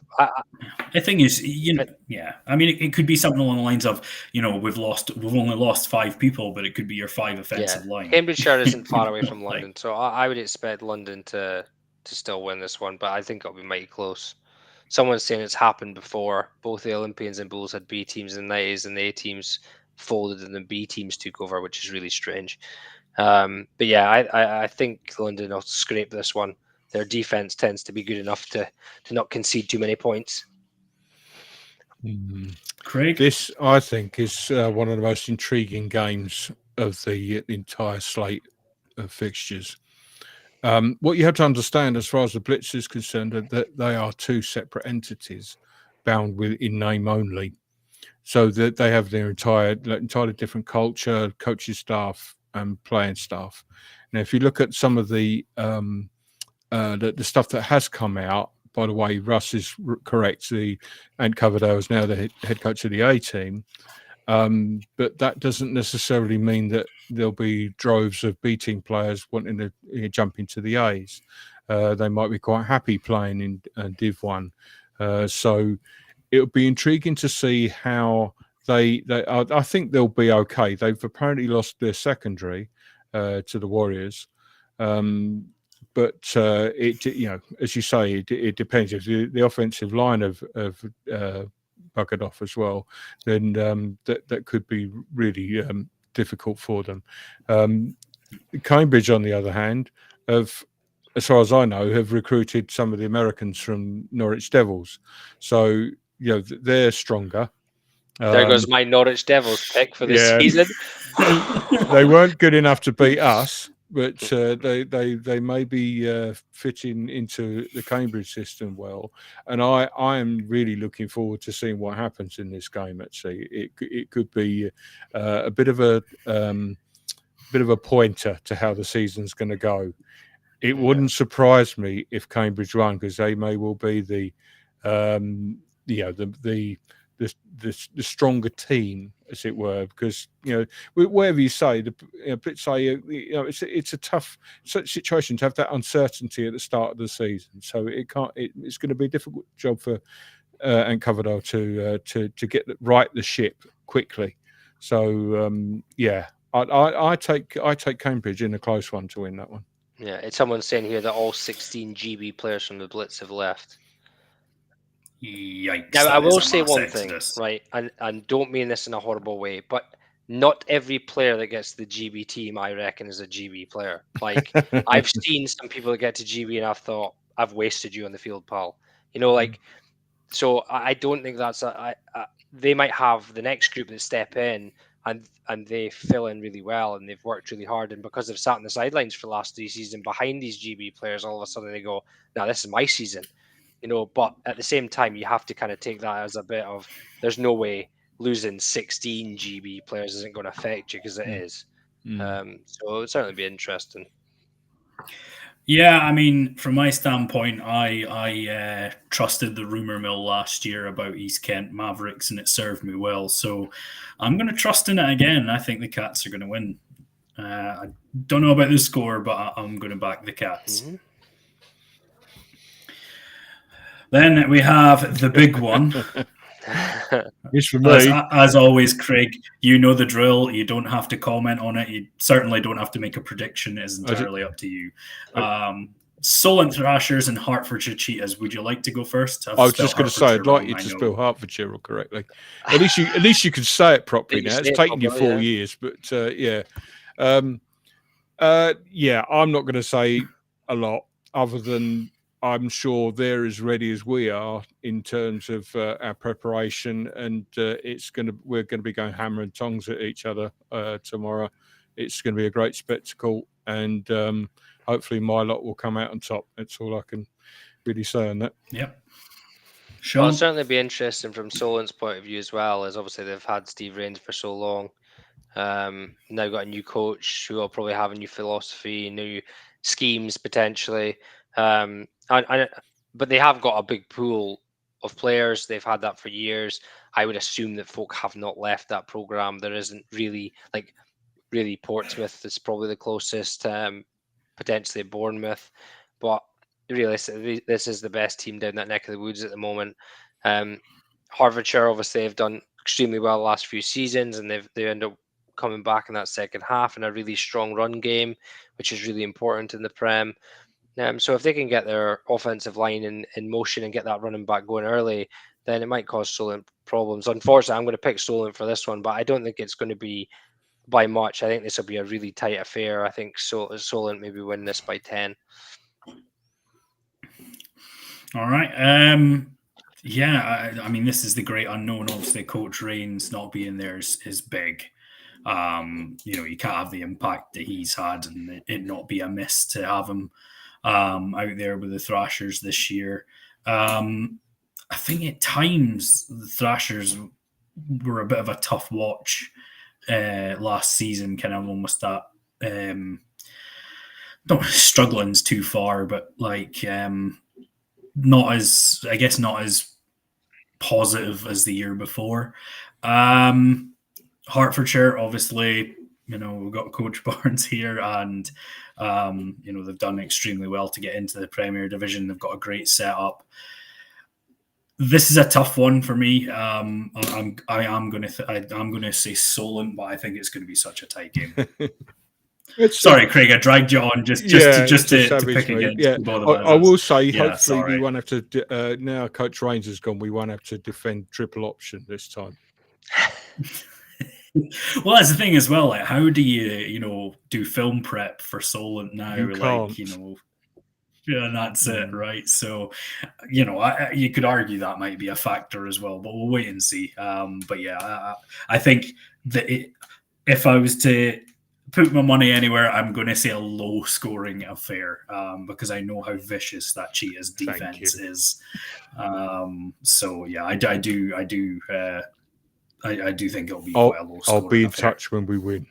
the thing is, I mean, it could be something along the lines of, we've only lost 5 people, but it could be your 5 offensive line. Cambridgeshire isn't far away from London, so I would expect London to still win this one, but I think it'll be mighty close. Someone's saying it's happened before. Both the Olympians and Bulls had B teams in the 90s, and the A teams folded and the B teams took over, which is really strange. But yeah, I think London will scrape this one. Their defense tends to be good enough to not concede too many points. Craig? This, I think, is one of the most intriguing games of the entire slate of fixtures. What you have to understand, as far as the Blitz is concerned, that they are 2 separate entities bound in name only. So that they have their entirely different culture, coaching staff, and playing staff. Now, if you look at some of the stuff that has come out, by the way, Russ is correct. Ant Coverdale is now the head coach of the A team, but that doesn't necessarily mean that there'll be droves of B team players wanting to jump into the A's. They might be quite happy playing in Div 1. So it'll be intriguing to see how I think they'll be okay. They've apparently lost their secondary to the Warriors, but as you say, it depends. If the offensive line have buggered off as well, then that could be really difficult for them. Cambridge, on the other hand, as far as I know, have recruited some of the Americans from Norwich Devils, so they're stronger. There goes my Norwich Devils pick for this season. They weren't good enough to beat us, but they may be fitting into the Cambridge system well. And I am really looking forward to seeing what happens in this game. Actually, it could be a bit of a pointer to how the season's going to go. It wouldn't surprise me if Cambridge won, because they may well be the stronger team, as it were, because whatever you say, it's a tough situation to have that uncertainty at the start of the season. So it's going to be a difficult job for Ant Coverdale to get the ship quickly. So I take Cambridge in a close one to win that one. Yeah, it's someone saying here that all 16 GB players from the Blitz have left. Yikes! Now, I will say one thing, right? And don't mean this in a horrible way, but not every player that gets to the GB team, I reckon, is a GB player. Like, I've seen some people that get to GB and I've thought, I've wasted you on the field, pal. You know, like, so I don't think that's they might have the next group that step in and they fill in really well and they've worked really hard, and because they've sat on the sidelines for the last 3 seasons behind these GB players, all of a sudden they go, "Now this is my season," you know. But at the same time, you have to kind of take that as a bit of, there's no way losing 16 GB players isn't going to affect you, because it is. So it'll certainly be interesting. Yeah, I mean, from my standpoint, I trusted the rumor mill last year about East Kent Mavericks, and it served me well. So I'm going to trust in it again. I think the Cats are going to win. I don't know about the score, but I'm going to back the Cats. Mm-hmm. Then we have the big one. It's for me. As always, Craig, you know the drill. You don't have to comment on it. You certainly don't have to make a prediction. It is entirely up to you. Solent Thrashers and Hertfordshire Cheetahs. Would you like to go first? I was just going to say, I'd like you to spell Hertfordshire correctly. At least you can say it properly now. It's taken you 4 years, but yeah. Yeah, I'm not going to say a lot other than I'm sure they're as ready as we are in terms of our preparation, and we're going to be going hammer and tongs at each other tomorrow. It's going to be a great spectacle, and hopefully my lot will come out on top. That's all I can really say on that. Yep. Well, it'll certainly be interesting from Solent's point of view as well, as obviously they've had Steve Rains for so long. Now got a new coach who will probably have a new philosophy, new schemes potentially. But they have got a big pool of players. They've had that for years. I would assume that folk have not left that program. There isn't really, Portsmouth is probably the closest, potentially Bournemouth, but realistically, this is the best team down that neck of the woods at the moment. Hertfordshire obviously have done extremely well the last few seasons, and they end up coming back in that second half in a really strong run game, which is really important in the Prem. So if they can get their offensive line in motion and get that running back going early, then it might cause Solent problems. Unfortunately, I'm going to pick Solent for this one, but I don't think it's going to be by much. I think this will be a really tight affair. I think Solent maybe win this by 10. All right. Yeah, I mean, this is the great unknown. Obviously, Coach Rains not being there is big. You can't have the impact that he's had and it not be a miss to have him out there with the Thrashers this year. I think at times the Thrashers were a bit of a tough watch last season, kind of almost that not struggling's too far, but not as positive as the year before. Hertfordshire, obviously, we've got Coach Barnes here, and they've done extremely well to get into the Premier Division. They've got a great setup. This is a tough one for me. I'm going to say Solent, but I think it's going to be such a tight game. Sorry, Craig, I dragged you on just to pick against both of us. I will say, hopefully, we won't have to. Now Coach Rains has gone, we won't have to defend triple option this time. Well, that's the thing as well. Like, how do you, do film prep for Solent now? You can't. Yeah, that's it, right? So, you could argue that might be a factor as well, but we'll wait and see. But yeah, I think that if I was to put my money anywhere, I'm going to say a low-scoring affair because I know how vicious that Cheetah's defense is. So yeah, I do think it'll be quite a low-scoring I'll be in affair. touch when we win.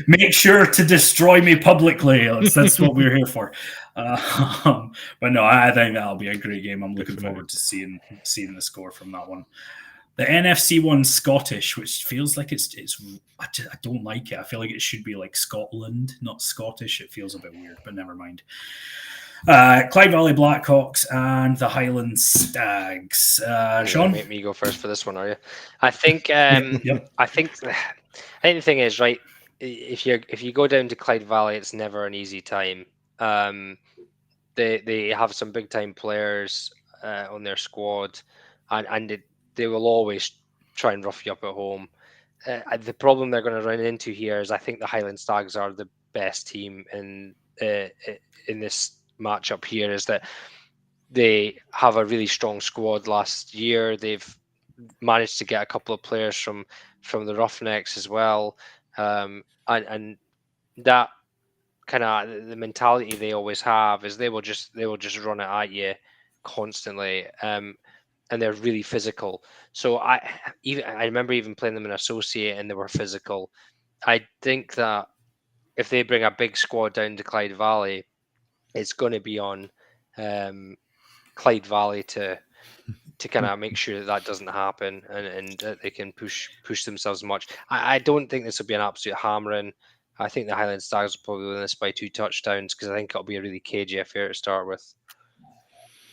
Make sure to destroy me publicly. That's what we're here for. But no, I think that'll be a great game. I'm looking forward to seeing the score from that one. The NFC one, Scottish, which feels like it's. I don't like it. I feel like it should be like Scotland, not Scottish. It feels a bit weird, but never mind. Clyde Valley Blackhawks and the Highland Stags. Sean, make me go first for this one, are you? I think. I think the thing is, right. If you go down to Clyde Valley, it's never an easy time. They have some big time players on their squad, and they will always try and rough you up at home. The problem they're going to run into here is I think the Highland Stags are the best team in this matchup here. Is that they have a really strong squad last year. They've managed to get a couple of players from the Roughnecks as well, and that kind of the mentality they always have is they will just run it at you constantly, and they're really physical. So I remember even playing them in associate and they were physical. I think that if they bring a big squad down to Clyde Valley, it's going to be on Clyde Valley to kind of make sure that doesn't happen, and that they can push themselves much. I don't think this will be an absolute hammering. I think the Highland Stags will probably win this by 2 touchdowns because I think it'll be a really cagey affair to start with.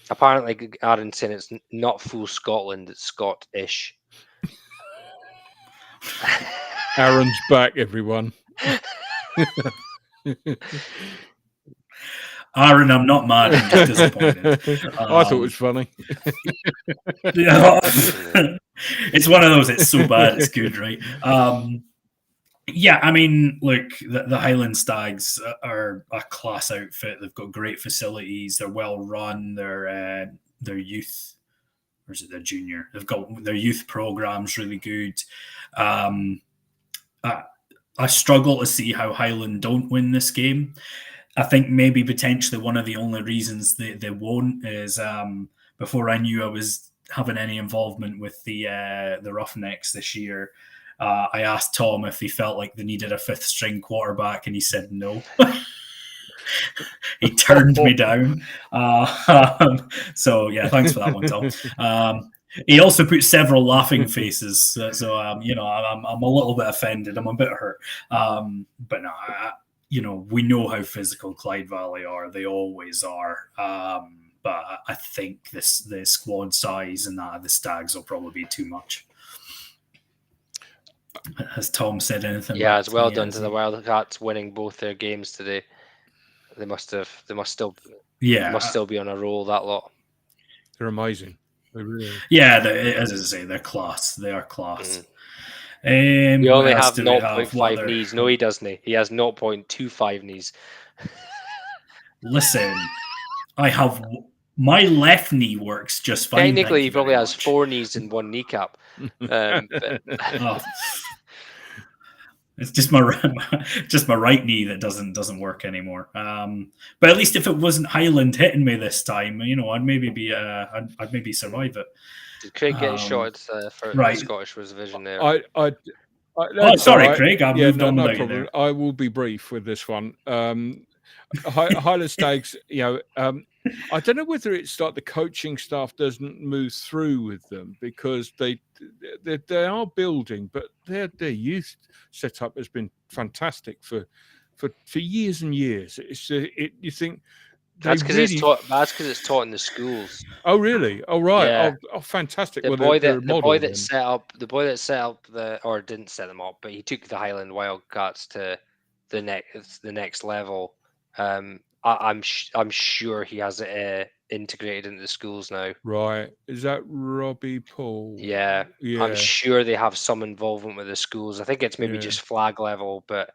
Apparently, Aaron's saying it's not full Scotland; it's Scottish. Aaron's back, everyone. Aaron, I'm not mad. I'm just disappointed. I thought it was funny. It's one of those. It's so bad, it's good, right? Yeah, I mean, look, the Highland Stags are a class outfit. They've got great facilities. They're well run. Their youth, or is it their junior? They've got their youth programs really good. I struggle to see how Highland don't win this game. I think maybe potentially one of the only reasons they won't is before I knew I was having any involvement with the Roughnecks this year, I asked Tom if he felt like they needed a 5th string quarterback, and he said no. He turned me down. So yeah, thanks for that one, Tom. He also put several laughing faces, so I'm a little bit offended. I'm a bit hurt, but no. We know how physical Clyde Valley are. They always are. But I think the squad size and that of the Stags will probably be too much. Has Tom said anything? Yeah, it's well done to the Wildcats winning both their games today. They must still be on a roll, that lot. They're amazing. They really are. Yeah, as I say, they're class. They are class. Mm-hmm. We only have 0.5 knees. Other... No, he doesn't. He has 0.25 knees. Listen, I have my left knee works just fine. Technically, he probably has 4 knees and 1 kneecap. It's just my right knee that doesn't work anymore. But at least if it wasn't Highland hitting me this time, I'd maybe survive it. Did Craig get shot for the Scottish Division there? Sorry, Craig. I've moved on without you there. I will be brief with this one. Highland Stags, I don't know whether it's like the coaching staff doesn't move through with them because they are building, but their youth setup has been fantastic for years and years. You think. That's because it's taught in the schools. Oh really? Oh right. Yeah. Oh fantastic. The boy that set up or didn't set them up, but he took the Highland Wildcats to the next level. I'm sure he has it integrated into the schools now. Right. Is that Robbie Paul? Yeah. I'm sure they have some involvement with the schools. I think it's maybe just flag level, but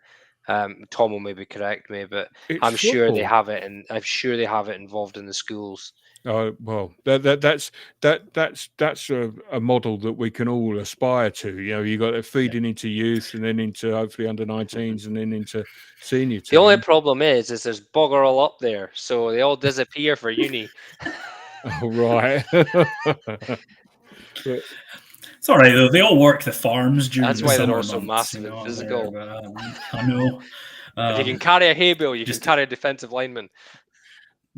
Tom will maybe correct me, but I'm sure they have it, and I'm sure they have it involved in the schools. Oh well, that's a model that we can all aspire to. You got it feeding into youth, and then into hopefully under 19s, and then into senior team. The only problem is there's bugger all up there, so they all disappear for uni. Oh right. It's all right though. They all work the farms during That's the why summer they're all so months, massive and physical. I know. If you can carry a hay bale, you can carry a defensive lineman.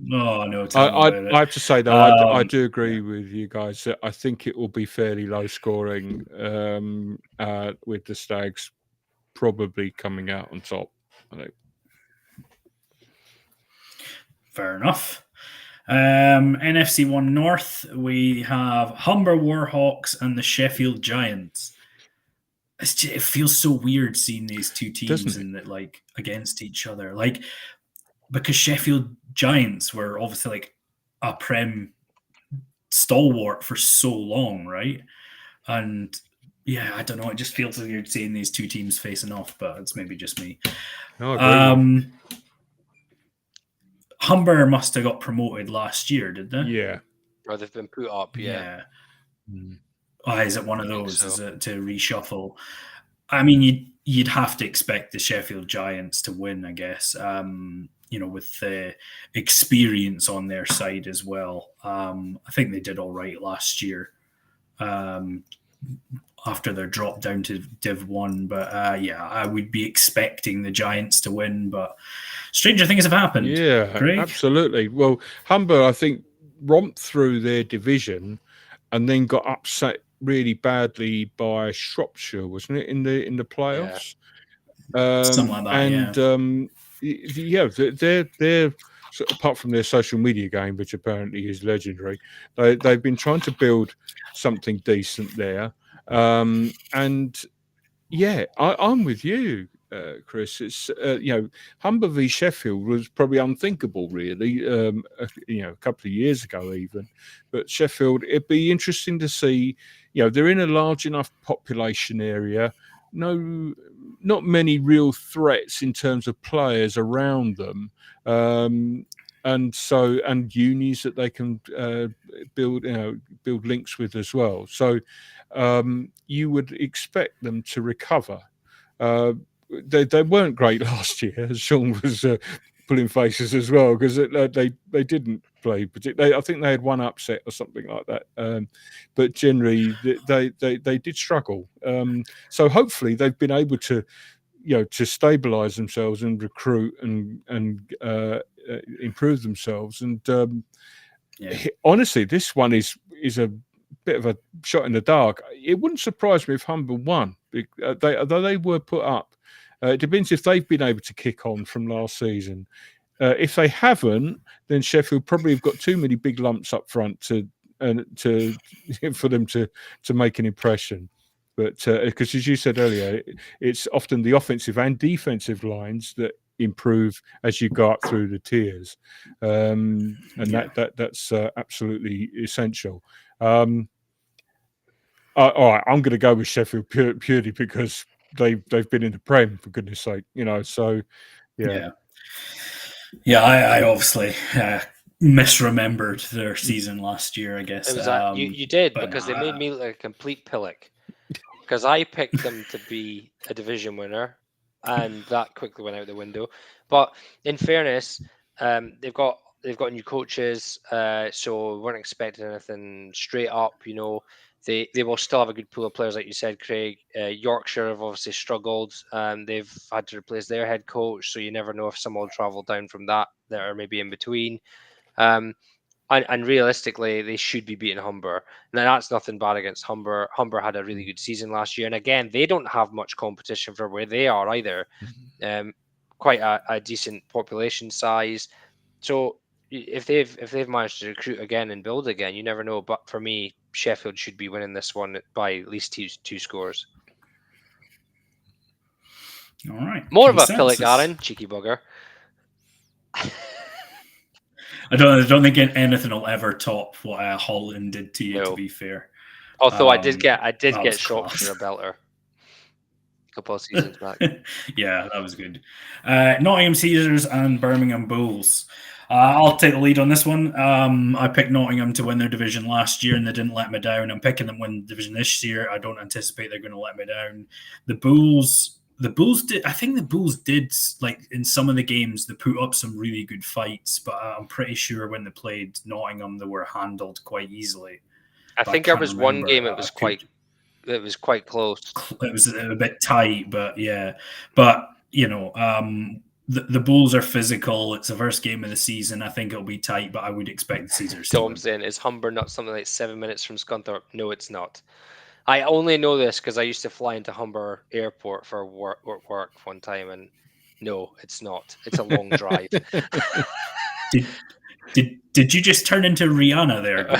No, no. I have to say though, I do agree with you guys. That I think it will be fairly low scoring with the Stags probably coming out on top. I think. Fair enough. NFC 1 North, we have Humber Warhawks and the Sheffield Giants. It feels so weird seeing these two teams against each other. Because Sheffield Giants were obviously a Prem stalwart for so long, right? And yeah, I don't know. It just feels like you're seeing these two teams facing off, but it's maybe just me. No, I agree with you. Humber must have got promoted last year, did they? Yeah. Or they've been put up, yeah. Is it one of those? So. Is it to reshuffle? I mean, you'd have to expect the Sheffield Giants to win, I guess. With the experience on their side as well. I think they did all right last year. After their drop down to Div 1. But I would be expecting the Giants to win, but stranger things have happened. Yeah, Craig? Absolutely. Well, Humber, I think, romped through their division and then got upset really badly by Shropshire, wasn't it, in the playoffs? Something like that, They're apart from their social media game, which apparently is legendary, they've been trying to build something decent there. And yeah, I'm with you, Chris. It's Humber v Sheffield was probably unthinkable, really. A couple of years ago, even. But Sheffield, it'd be interesting to see. They're in a large enough population area. No, not many real threats in terms of players around them. And unis that they can build links with as well. So you would expect them to recover. They weren't great last year, as Sean was pulling faces as well, because they didn't play particularly. I think they had one upset or something like that. But generally, they did struggle. So hopefully, they've been able to to stabilize themselves and recruit and improve themselves. And honestly, this one is a bit of a shot in the dark. It wouldn't surprise me if Humber won. Although they were put up. It depends if they've been able to kick on from last season. If they haven't, then Sheffield probably have got too many big lumps up front for them to make an impression. But because, as you said earlier, it's often the offensive and defensive lines that improve as you go up through the tiers, and that's absolutely essential. All right, I'm going to go with Sheffield purely because they've been in the Prem, for goodness sake, So I obviously misremembered their season last year, I guess. It was you did, because they made me look like a complete pillock. Because I picked them to be a division winner, and that quickly went out the window. But in fairness, they've got new coaches, so we weren't expecting anything straight up. They will still have a good pool of players, like you said, Craig. Yorkshire have obviously struggled. They've had to replace their head coach, so you never know if someone will travel down from that or maybe in between. And realistically, they should be beating Humber. Now, that's nothing bad against Humber. Humber had a really good season last year. And again, they don't have much competition for where they are either. Quite a decent population size. So if they've managed to recruit again and build again, you never know. But for me, Sheffield should be winning this one by at least two scores. All right. More of a pillock, Aaron. Cheeky bugger. I don't think anything will ever top what Holland did to you. No. To be fair, although I did get Shropshire a belter a couple of seasons back. Yeah, that was good. Nottingham Caesars and Birmingham Bulls. I'll take the lead on this one. I picked Nottingham to win their division last year, and they didn't let me down. I'm picking them to win the division this year. I don't anticipate they're going to let me down. The Bulls did. I think the Bulls did, like in some of the games, they put up some really good fights. But I'm pretty sure when they played Nottingham, they were handled quite easily. I think there was one game it was quite close. It was a bit tight, but yeah. But the Bulls are physical. It's the first game of the season. I think it'll be tight, but I would expect the Caesars. Tom's saying, is Humber not something like 7 minutes from Scunthorpe? No, it's not. I only know this because I used to fly into Humber Airport for work one time, and no, it's not. It's a long drive. Did you just turn into Rihanna there? I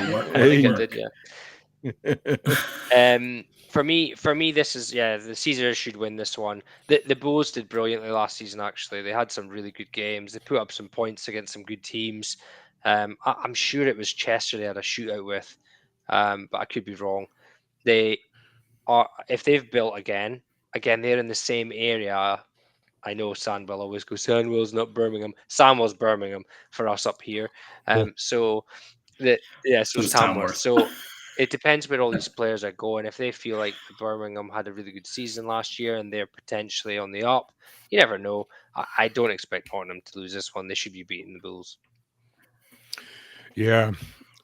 think I did, yeah. For me, this is the Caesars should win this one. The Bulls did brilliantly last season. Actually, they had some really good games. They put up some points against some good teams. I'm sure it was Chester they had a shootout with, but I could be wrong. They if they've built again, they're in the same area. I know Sam will always go, Sandwell's not Birmingham. Sandwell's Birmingham for us up here. So So it's it's Tamworth. Tamworth. So it depends where all these players are going. If they feel like Birmingham had a really good season last year and they're potentially on the up, you never know. I don't expect Nottingham to lose this one. They should be beating the Bulls. Yeah.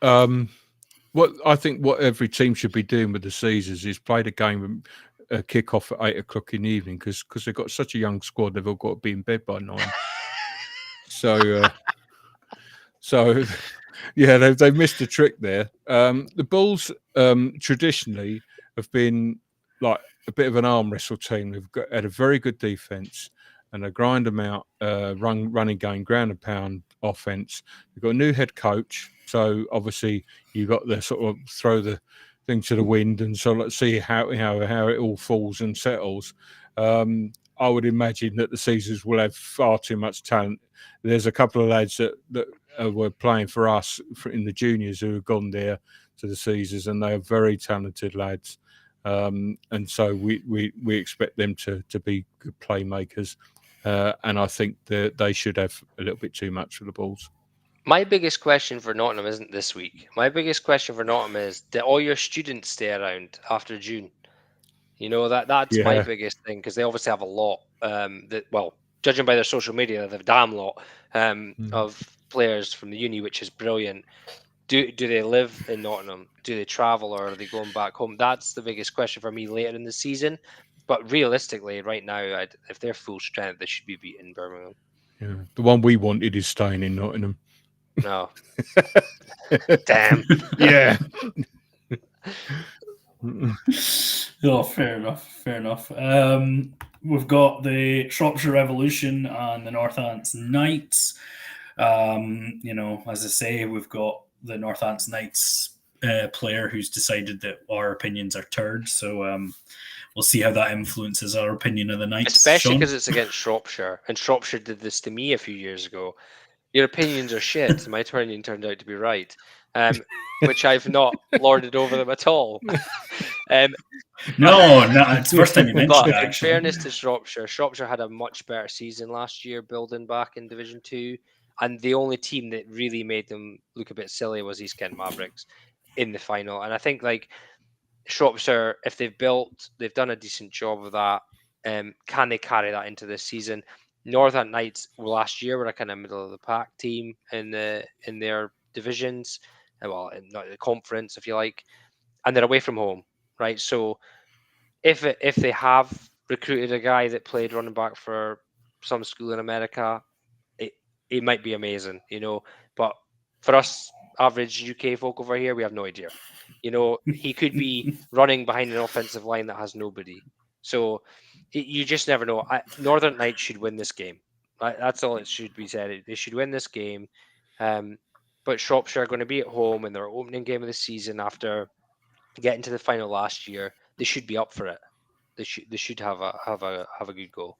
I think what every team should be doing with the Caesars is play the game and kick off at 8 o'clock in the evening because they've got such a young squad. They've all got to be in bed by 9. So yeah, they've missed a trick there. The Bulls traditionally have been like a bit of an arm wrestle team. They've had a very good defense and they grind them out, running game, ground and pound offense. They've got a new head coach, so obviously you got to sort of throw the thing to the wind, and so let's see how it all falls and settles. I would imagine that the Caesars will have far too much talent. There's a couple of lads that were playing for us in the juniors who have gone there to the Caesars, and they are very talented lads. And so we expect them to be good playmakers. And I think that they should have a little bit too much for the Bulls. My biggest question for Nottingham isn't this week. My biggest question for Nottingham is, did all your students stay around after June? You know, that's my biggest thing, because they obviously have a lot. Judging by their social media, they have a damn lot of players from the uni, which is brilliant. Do they live in Nottingham? Do they travel, or are they going back home? That's the biggest question for me later in the season. But realistically, right now, if they're full strength, they should be beating Birmingham. Yeah, the one we wanted is staying in Nottingham. No. Damn. Yeah. Oh, fair enough. We've got the Shropshire Revolution and the Northants Knights. As I say, we've got the Northants Knights player who's decided that our opinions are turds. So we'll see how that influences our opinion of the Knights. Especially because it's against Shropshire. And Shropshire did this to me a few years ago. Your opinions are shit. My opinion turned out to be right. Which I've not lorded over them at all. No, it's the first time you mentioned that. In fairness to Shropshire had a much better season last year, building back in Division 2. And the only team that really made them look a bit silly was East Kent Mavericks in the final. And I think, like, Shropshire, if they've done a decent job of that. Can they carry that into this season? Northern Knights last year were a kind of middle of the pack team in their divisions, not the conference, if you like, and they're away from home, right? So if they have recruited a guy that played running back for some school in America, it might be amazing, But for us average UK folk over here, we have no idea. He could be running behind an offensive line that has nobody. So you just never know. Northern Knights should win this game. That's all it should be said. They should win this game. But Shropshire are going to be at home in their opening game of the season after getting to the final last year. They should be up for it. They should have a good goal.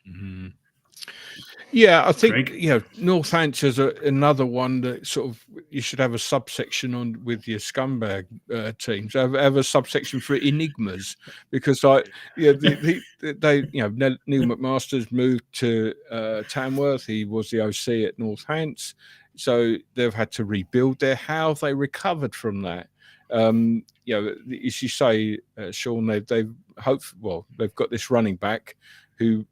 Mm-hmm. Yeah, I think Greg? Northampton is another one that sort of you should have a subsection on with your scumbag teams. Have a subsection for enigmas, because Neil McMaster's moved to Tamworth. He was the OC at Northampton, so they've had to rebuild there. How have they recovered from that? As you say, Sean, they've got this running back who.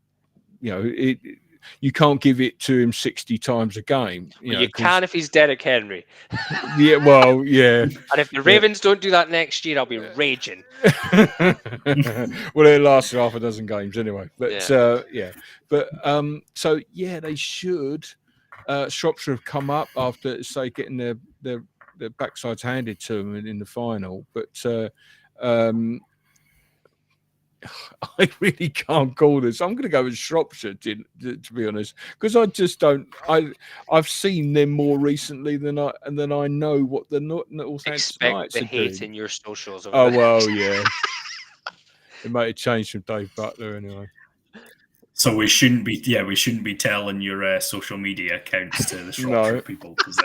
You can't give it to him 60 times a game. You can if he's Derek Henry. Yeah, well, yeah. And if the Ravens don't do that next year, I'll be raging. Well, it lasts half a dozen games anyway. But they should. Shropshire have come up after, say, getting their backsides handed to them in the final. But I really can't call this. I'm going to go with Shropshire, to be honest, because I just don't. I've seen them more recently than I know what the Northampton Expect Knights the are hate doing. in your socials. Oh well, yeah. It might have changed from Dave Butler anyway. So we shouldn't be telling your social media accounts to the Shropshire people, because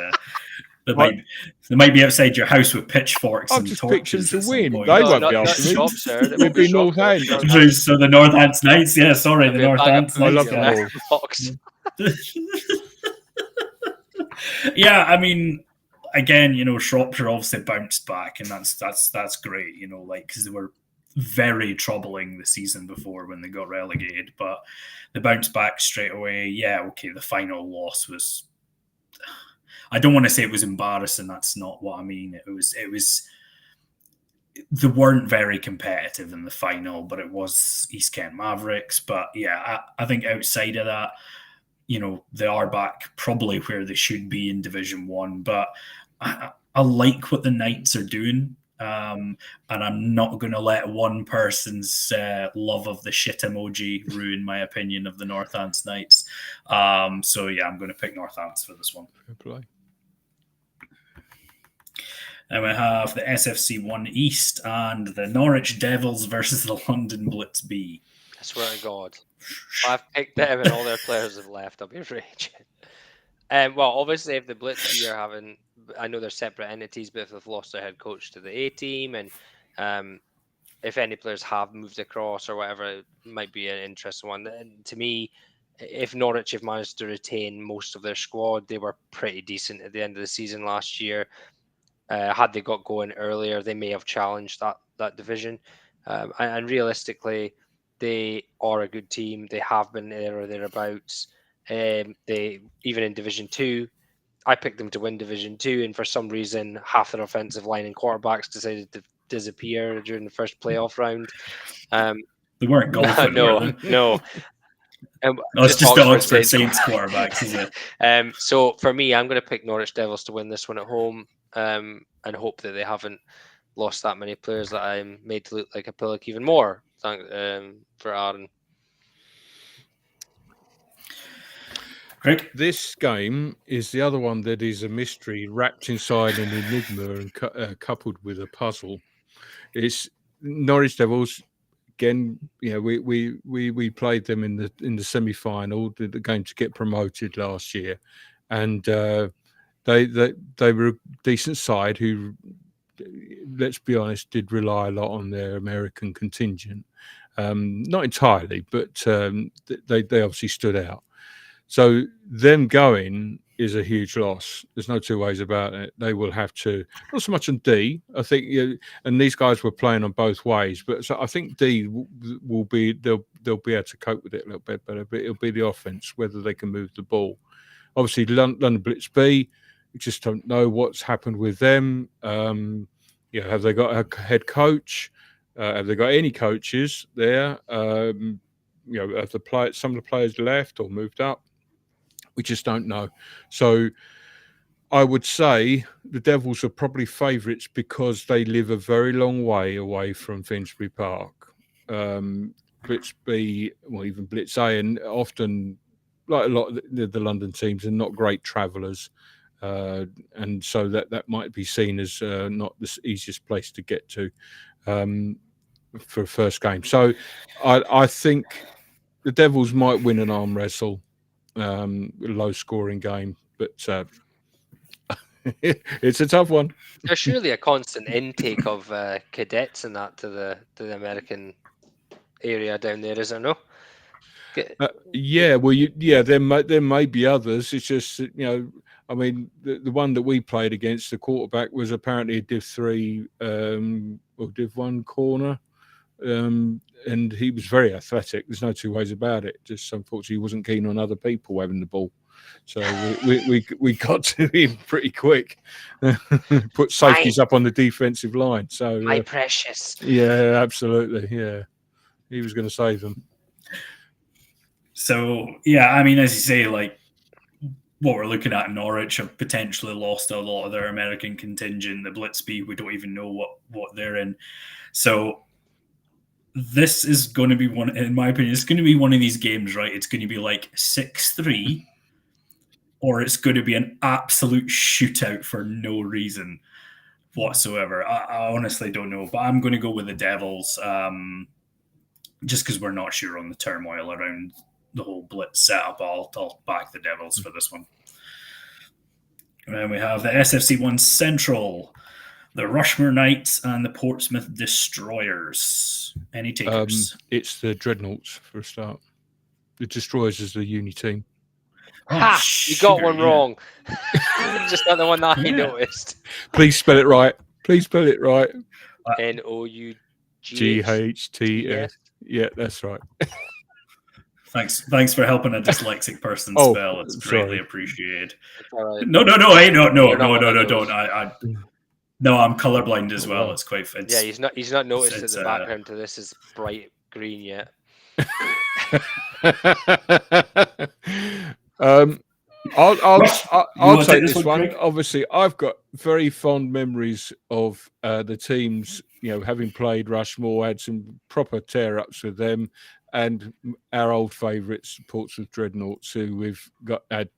They might be outside your house with pitchforks I've and just picked them torches to at some win. point. They No, won't not be after me. shop, sir. There It'd won't be be shop there. Northampton. So the Northants Knights, yeah, sorry, the There'll be a bag of Northants food I Knights. love you them left all. in the box. Yeah, I mean, again, Shropshire obviously bounced back, and that's great, because they were very troubling the season before when they got relegated, but they bounced back straight away. Yeah, okay, the final loss was, I don't want to say it was embarrassing, that's not what I mean. It was they weren't very competitive in the final, but it was East Kent Mavericks. But yeah, I think outside of that, they are back probably where they should be in Division 1. But I like what the Knights are doing. And I'm not going to let one person's love of the shit emoji ruin my opinion of the Northants Knights. So yeah, I'm going to pick Northants for this one. Fair play. And we have the SFC 1 East and the Norwich Devils versus the London Blitz B. I swear to God, if I've picked them and all their players have left, I'll be raging. Well, obviously, if the Blitz B are having, I know they're separate entities, but if they've lost their head coach to the A team, and if any players have moved across or whatever, it might be an interesting one. And to me, if Norwich have managed to retain most of their squad, they were pretty decent at the end of the season last year. Had they got going earlier, they may have challenged that division. And realistically, they are a good team. They have been there or thereabouts. They even in Division 2, I picked them to win Division 2, and for some reason, half their offensive line and quarterbacks decided to disappear during the first playoff round. They weren't golfing, were they? No. It's just the Oxford Saints quarterbacks, is it? So for me, I'm going to pick Norwich Devils to win this one at home, and hope that they haven't lost that many players that I'm made to look like a pillock even more. For Aaron. Craig? This game is the other one that is a mystery wrapped inside an enigma and coupled with a puzzle. It's Norwich Devils. Again, we played them in the semi-final, the game to get promoted last year, and they were a decent side who, let's be honest, did rely a lot on their American contingent. Not entirely, but they obviously stood out. So them going is a huge loss. There's no two ways about it. They will have to, not so much on D, I think, and these guys were playing on both ways, but so I think D will be, they'll be able to cope with it a little bit better, but it'll be the offense, whether they can move the ball. Obviously, London Blitz B, we just don't know what's happened with them. Have they got a head coach? Have they got any coaches there? Have some of the players left or moved up? We just don't know. So I would say the Devils are probably favourites because they live a very long way away from Finsbury Park. Blitz B, well, even Blitz A, and often, like a lot of the London teams, are not great travellers. And so that might be seen as not the easiest place to get to for a first game. So I think the Devils might win an arm wrestle. Low scoring game, but it's a tough one. There's surely a constant intake of cadets and that to the American area down there, is there no? There may be others. It's just I mean, the one that we played against, the quarterback was apparently a Div 3 or Div 1 corner. And he was very athletic. There's no two ways about it. Just unfortunately, he wasn't keen on other people having the ball, so we got to him pretty quick. Put safeties up on the defensive line. So my precious. Yeah, absolutely. Yeah, he was going to save them. So yeah, I mean, as you say, like what we're looking at, Norwich have potentially lost a lot of their American contingent. The Blitz B, we don't even know what they're in. So this is going to be one, in my opinion, it's going to be one of these games, right? It's going to be like 6-3, or it's going to be an absolute shootout for no reason whatsoever. I honestly don't know, but I'm going to go with the Devils, just because we're not sure on the turmoil around the whole Blitz setup. I'll back the Devils for this one. And we have the SFC1 Central, the Rushmore Knights, and the Portsmouth Destroyers. Any takers? It's the Dreadnoughts for a start. The Destroyers is the uni team. Ha! You got one wrong. Just not the one that I noticed. Please spell it right. Please spell it right. NOUGHTS. Yeah, that's right. Thanks for helping a dyslexic person spell. It's greatly appreciated. Right. No, don't. No, I'm colorblind as well. It's quite. Yeah, he's not noticed that the background to this is bright green yet. I'll take this one. Obviously, I've got very fond memories of the teams. Having played Rushmore, had some proper tear-ups with them, and our old favourites, Portsmouth Dreadnoughts, who we've had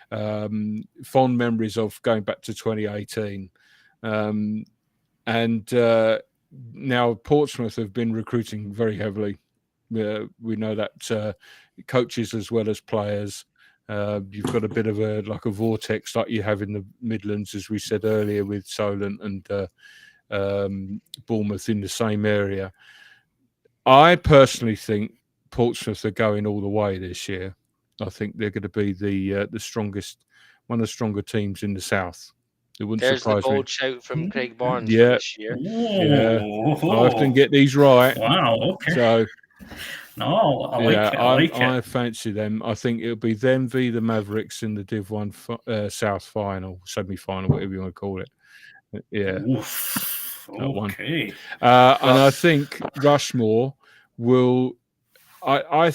fond memories of going back to 2018. Now Portsmouth have been recruiting very heavily. We know that coaches as well as players. You've got a bit of a vortex like you have in the Midlands, as we said earlier, with Solent and Bournemouth in the same area. I personally think Portsmouth are going all the way this year. I think they're going to be the strongest, one of the stronger teams in the south. It wouldn't There's surprise the me. bold shout from Craig Barnes this year. Yeah. I often get these right. Wow. Okay. So, no, I like it. I fancy them. I think it'll be them v the Mavericks in the Div 1 South final, semi-final, whatever you want to call it. Yeah. Oof. Okay. And I think Rushmore will. I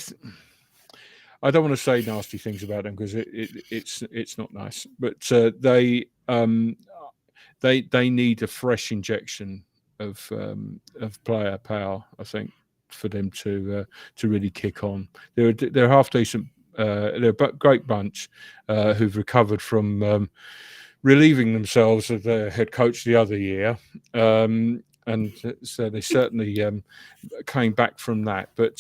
don't want to say nasty things about them because it's not nice, but they need a fresh injection of player power, I think, for them to really kick on. They're half decent. They're a great bunch who've recovered from relieving themselves of their head coach the other year, and so they certainly came back from that. But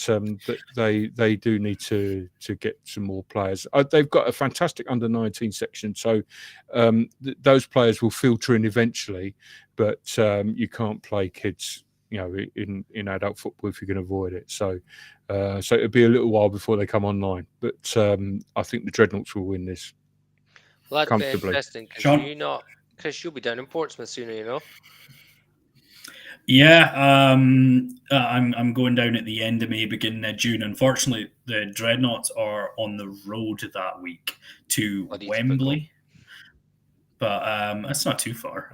they do need to get some more players. They've got a fantastic under-19 section, so those players will filter in eventually. But you can't play kids, in adult football if you can avoid it. So it'll be a little while before they come online. But I think the Dreadnoughts will win this. Well, that'd be interesting because you'll be down in Portsmouth sooner, Yeah, I'm going down at the end of May, beginning of June. Unfortunately, the Dreadnoughts are on the road that week to Wembley, but it's not too far.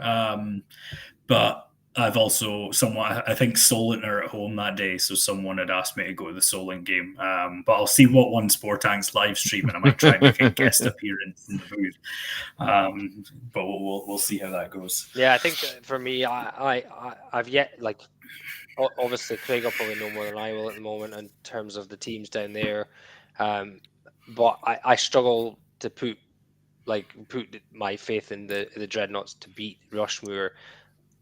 But I've also I think Solent are at home that day, so someone had asked me to go to the Solent game. But I'll see what one Sportank's live stream, and I might try and make a guest appearance in the booth. But we'll see how that goes. Yeah, I think for me, I've yet, obviously Craig will probably know more than I will at the moment in terms of the teams down there. But I struggle to put my faith in the Dreadnoughts to beat Rushmore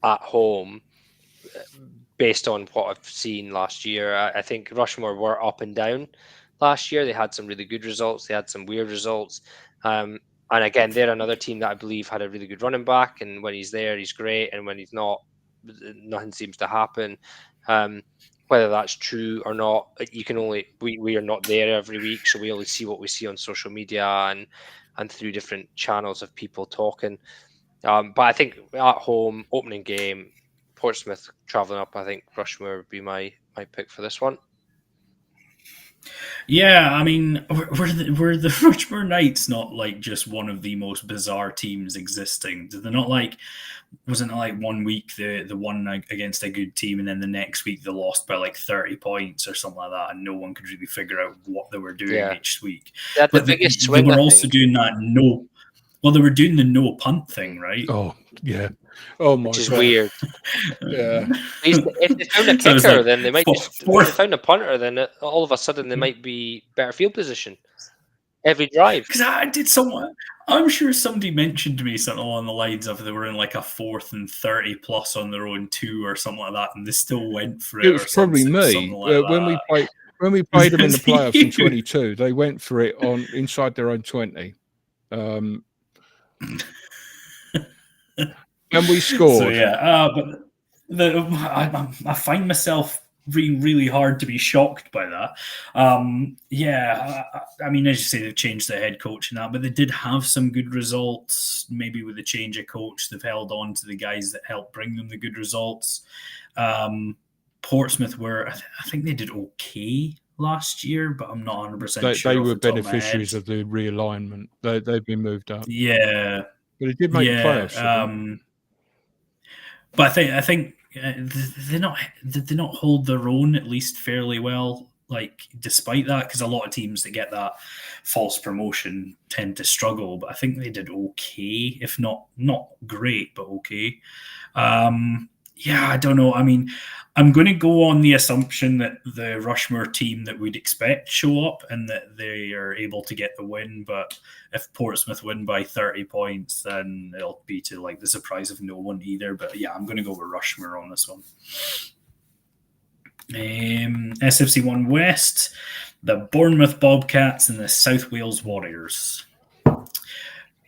at home based on what I've seen last year. I think Rushmore were up and down last year. They had some really good results. They had some weird results. And again, they're another team that I believe had a really good running back. And when he's there, he's great. And when he's not, nothing seems to happen. Whether that's true or not, you can only, we are not there every week. So we only see what we see on social media and through different channels of people talking. But I think at home, opening game, Portsmouth travelling up, I think Rushmore would be my pick for this one. Yeah, I mean, were the Rushmore Knights not just one of the most bizarre teams existing? Did they not wasn't it 1 week the won against a good team, and then the next week they lost by 30 points or something like that, and no one could really figure out what they were doing each week. That's the biggest swing. They were also doing that Well, they were doing the no punt thing, right? Oh, yeah. Oh, my God. Which is weird. Yeah. If they found a kicker, then they might if they found a punter, then all of a sudden they might be better field position every drive. Because I'm sure somebody mentioned to me something along the lines of they were in a 4th and 30 plus on their own 2 or something like that, and they still went for it. It was probably me. When we played them in the playoffs in 22, they went for it inside their own 20. And we scored. So yeah, but I find myself being really hard to be shocked by that. I mean, as you say, they've changed their head coach and that, but they did have some good results. Maybe with the change of coach, they've held on to the guys that helped bring them the good results. Portsmouth were, I think they did okay last year, but I'm not 100% sure. They were beneficiaries of the realignment. They've been moved up. Yeah, but it did make the playoffs. But I think they not hold their own at least fairly well. Like despite that, because a lot of teams that get that false promotion tend to struggle. But I think they did okay, if not great, but okay. I don't know. I mean, I'm going to go on the assumption that the Rushmore team that we'd expect show up and that they are able to get the win. But if Portsmouth win by 30 points, then it'll be to like the surprise of no one either. But yeah, I'm going to go with Rushmore on this one. SFC1 West, the Bournemouth Bobcats and the South Wales Warriors.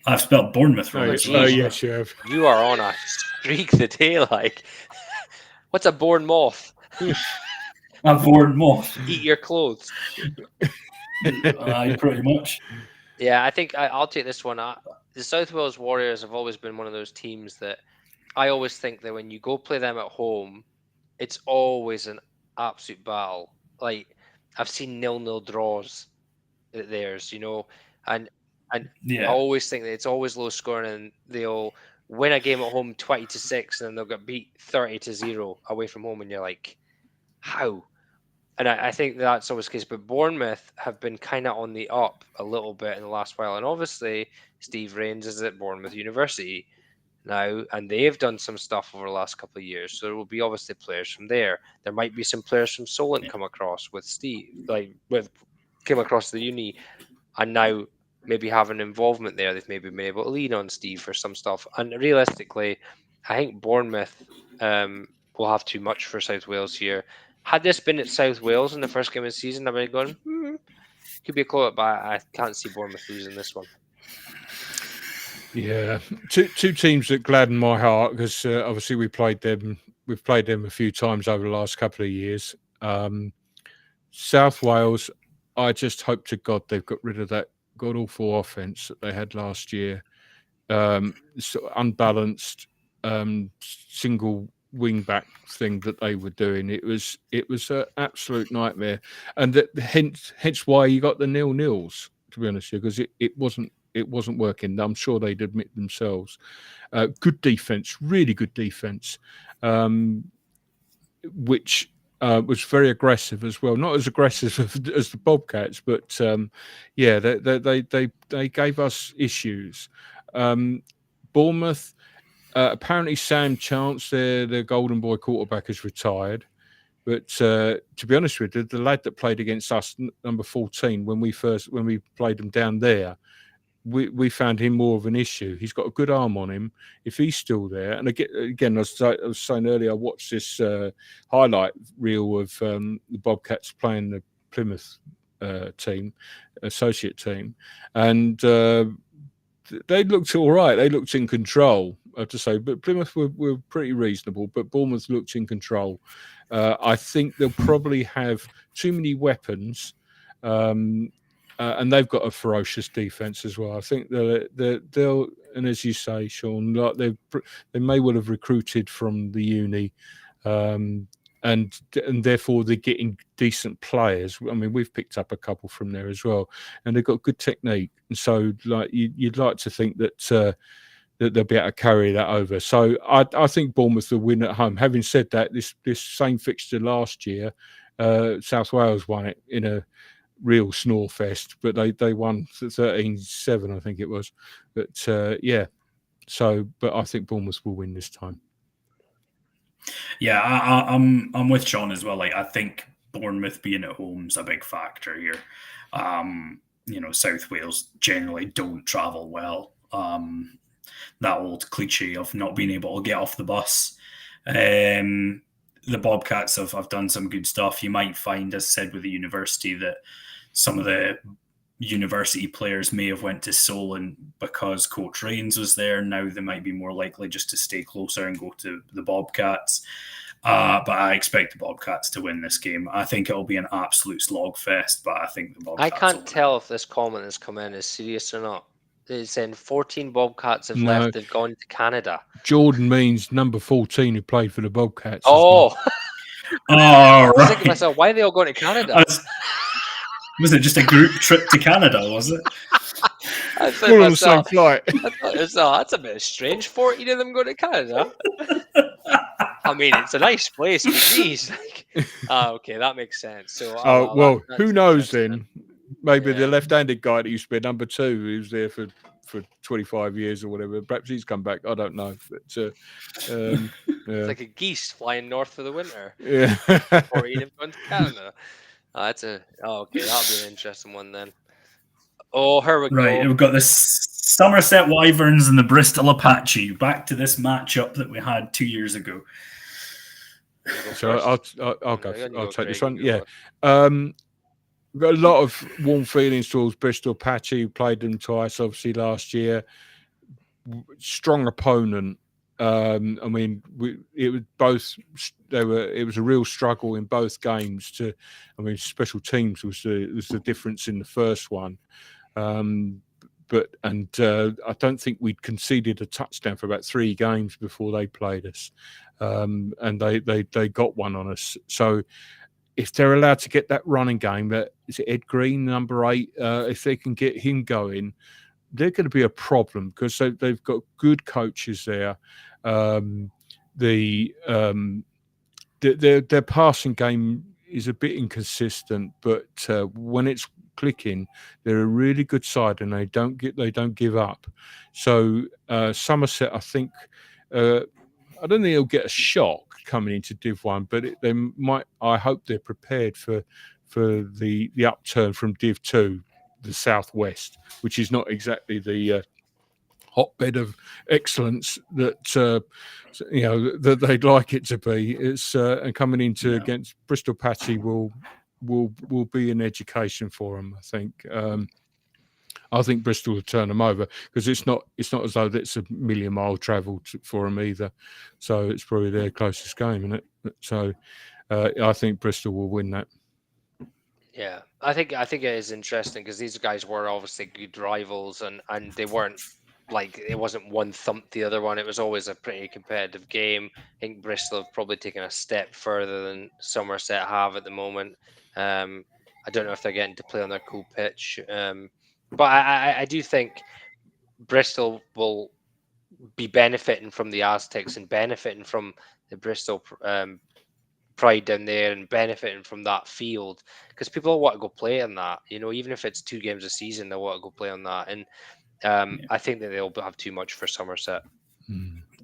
I've spelled Bournemouth wrong. Yes, you have. You are on a streak today, like. What's a born moth? A born moth. Eat your clothes. Pretty much. Yeah, I think I'll take this one. The South Wales Warriors have always been one of those teams that I always think that when you go play them at home, it's always an absolute battle. Like I've seen 0-0 draws at theirs, and I always think that it's always low scoring, and they'll win a game at home 20-6, and then they'll get beat 30-0 away from home, and you're like, how? And I think that's always the case. But Bournemouth have been kind of on the up a little bit in the last while, and obviously Steve Rains is at Bournemouth University now, and they've done some stuff over the last couple of years. So there will be obviously players from there. There might be some players from Solent come across with Steve, came across the uni, and now maybe have an involvement there. They've maybe been able to lean on Steve for some stuff. And realistically, I think Bournemouth will have too much for South Wales here. Had this been at South Wales in the first game of the season, I would have gone, could be a close, but I can't see Bournemouth losing this one. Yeah, two teams that gladden my heart because obviously we've played them a few times over the last couple of years. South Wales, I just hope to God they've got rid of that god-awful offense that they had last year. Unbalanced single wing-back thing that they were doing. It was an absolute nightmare. And hence why you got the 0-0s, to be honest with you, because it wasn't working. I'm sure they'd admit themselves. Good defence, really good defence, which was very aggressive as well. Not as aggressive as the Bobcats, but they gave us issues. Bournemouth, apparently Sam Chance, their golden boy quarterback, has retired. But to be honest with you, the lad that played against us, number 14, when we played them down there, we found him more of an issue. He's got a good arm on him. If he's still there, and again, I was saying earlier, I watched this highlight reel of the Bobcats playing the Plymouth associate team, and they looked all right. They looked in control, I have to say. But Plymouth were pretty reasonable, but Bournemouth looked in control. I think they'll probably have too many weapons. And they've got a ferocious defense as well. I think they'll, and as you say, Sean, like they may well have recruited from the uni, and therefore they're getting decent players. I mean, we've picked up a couple from there as well, and they've got good technique. And so, like you'd like to think that they'll be able to carry that over. So I think Bournemouth will win at home. Having said that, this same fixture last year, South Wales won it in a real snore fest, but they won 13-7, I think it was. But but I think Bournemouth will win this time. Yeah, I'm with Sean as well. Like, I think Bournemouth being at home is a big factor here. South Wales generally don't travel well. That old cliche of not being able to get off the bus. The Bobcats have done some good stuff. You might find, as said with the university, that some of the university players may have went to Solent because Coach Rains was there. Now they might be more likely just to stay closer and go to the Bobcats. But I expect the Bobcats to win this game. I think it'll be an absolute slogfest, but I think the Bobcats I can't tell if this comment has come in as serious or not. It's saying 14 Bobcats have left. They've gone to Canada. Jordan means number 14 who played for the Bobcats. Oh, oh, I was thinking to myself, why are they all going to Canada? Was it just a group trip to Canada, was it? I thought all on the same flight. That's a bit strange. 14 of them going to Canada. I mean, it's a nice place, but geez. Okay, that makes sense. So, who knows then? Maybe the left-handed guy that used to be number 2, who's there for 25 years or whatever. Perhaps he's come back. I don't know. But, it's like a geese flying north for the winter. Yeah. 14 have gone to Canada. Okay, that'll be an interesting one then. Oh, here we go. Right, we've got the Somerset Wyverns and the Bristol Apache. Back to this matchup that we had 2 years ago. So I'll go. I'll take this one. Yeah. We've got a lot of warm feelings towards Bristol Apache, who played them twice, obviously, last year. Strong opponent. I mean, it was a real struggle in both games. Special teams was the difference in the first one. But I don't think we'd conceded a touchdown for about 3 games before they played us, and they got one on us. So if they're allowed to get that running game, is it Ed Green, number 8? If they can get him going, they're going to be a problem because they've got good coaches there. Their passing game is a bit inconsistent, but when it's clicking, they're a really good side, and they don't give up. So Somerset, I think, I don't think they'll get a shock coming into Div 1, but they might. I hope they're prepared for the upturn from Div 2, the Southwest, which is not exactly the hotbed of excellence that that they'd like it to be. It's and coming into against Bristol Apache will be an education for them. I think Bristol will turn them over because it's not as though it's a million-mile travel for them either. So it's probably their closest game, isn't it? So I think Bristol will win that. Yeah, I think it is interesting because these guys were obviously good rivals, and they weren't like, it wasn't one thumped the other one. It was always a pretty competitive game. I think Bristol have probably taken a step further than Somerset have at the moment. I don't know if they're getting to play on their cool pitch, but I do think Bristol will be benefiting from the Aztecs and benefiting from the Bristol pride down there and benefiting from that field because people want to go play on that. Even if it's 2 games a season, they want to go play on that. And I think that they'll have too much for Somerset.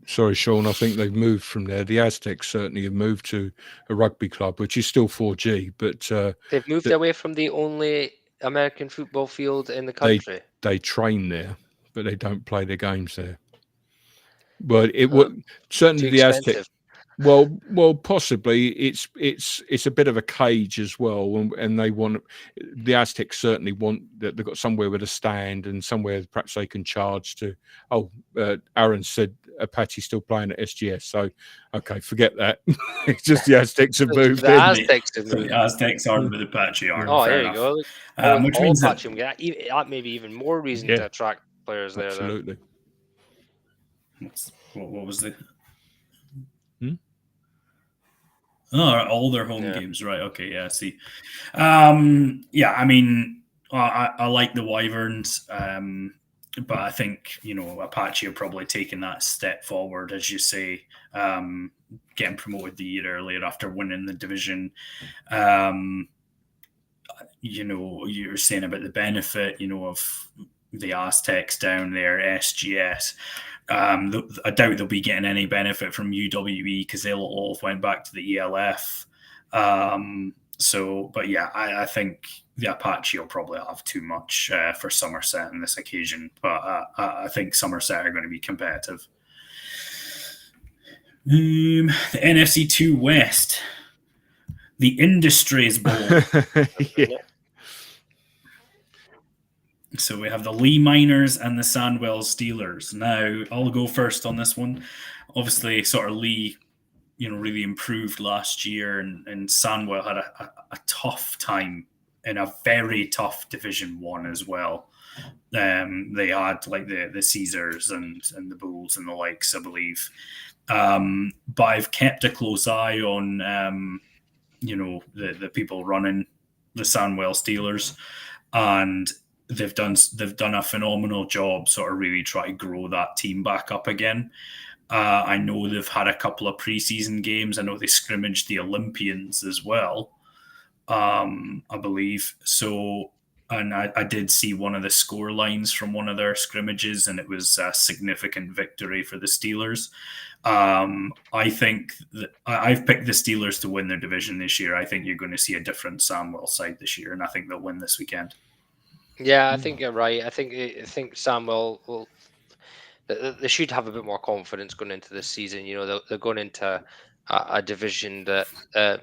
Sorry, Sean. I think they've moved from there. The Aztecs certainly have moved to a rugby club, which is still 4G, but they've moved away from the only American football field in the country. They train there, but they don't play their games there. But it would certainly the Aztecs. Well, possibly it's a bit of a cage as well, and they want the Aztecs certainly want that they've got somewhere with a stand and somewhere perhaps they can charge to. Aaron said Apache still playing at SGS, so okay, forget that. It's just the Aztecs have moved. The Aztecs have moved. The Aztecs aren't, but the Apache aren't. Oh, there you go. Which means that maybe even more reason to attract players there. Absolutely. What was the? Oh, all their home games, right? Okay, yeah, I see. I mean, I like the Wyverns, but I think Apache are probably taking that step forward, as you say, getting promoted the year earlier after winning the division. You're saying about the benefit, of the Aztecs down there, SGS. I doubt they'll be getting any benefit from UWE because they'll all went back to the ELF. I think the Apache will probably have too much for Somerset on this occasion, but I think Somerset are going to be competitive. The NFC 2 West, the Industries Bowl. So we have the Lee Miners and the Sandwell Steelers. Now, I'll go first on this one. Obviously, sort of Lee, really improved last year, and Sandwell had a tough time in a very tough Division 1 as well. They had like the Caesars and the Bulls and the likes, I believe. But I've kept a close eye on, the people running the Sandwell Steelers, and they've done a phenomenal job sort of really try to grow that team back up again. I know they've had a couple of preseason games. I know they scrimmaged the Olympians as well, I believe. So, and I did see one of the score lines from one of their scrimmages, and it was a significant victory for the Steelers. I think that I've picked the Steelers to win their division this year. I think you're going to see a different Sandwell side this year, and I think they'll win this weekend. Yeah, I think you're right. I think Sandwell will. They should have a bit more confidence going into this season. They're going into a division that a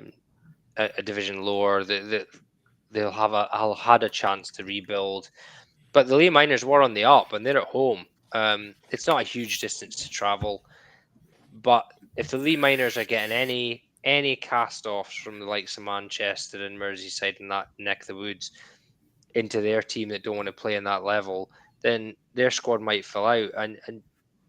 division lower. They'll have had a chance to rebuild. But the Lee Miners were on the up, and they're at home. It's not a huge distance to travel, but if the Lee Miners are getting any cast-offs from the likes of Manchester and Merseyside and that neck of the woods into their team that don't want to play in that level, then their squad might fill out, and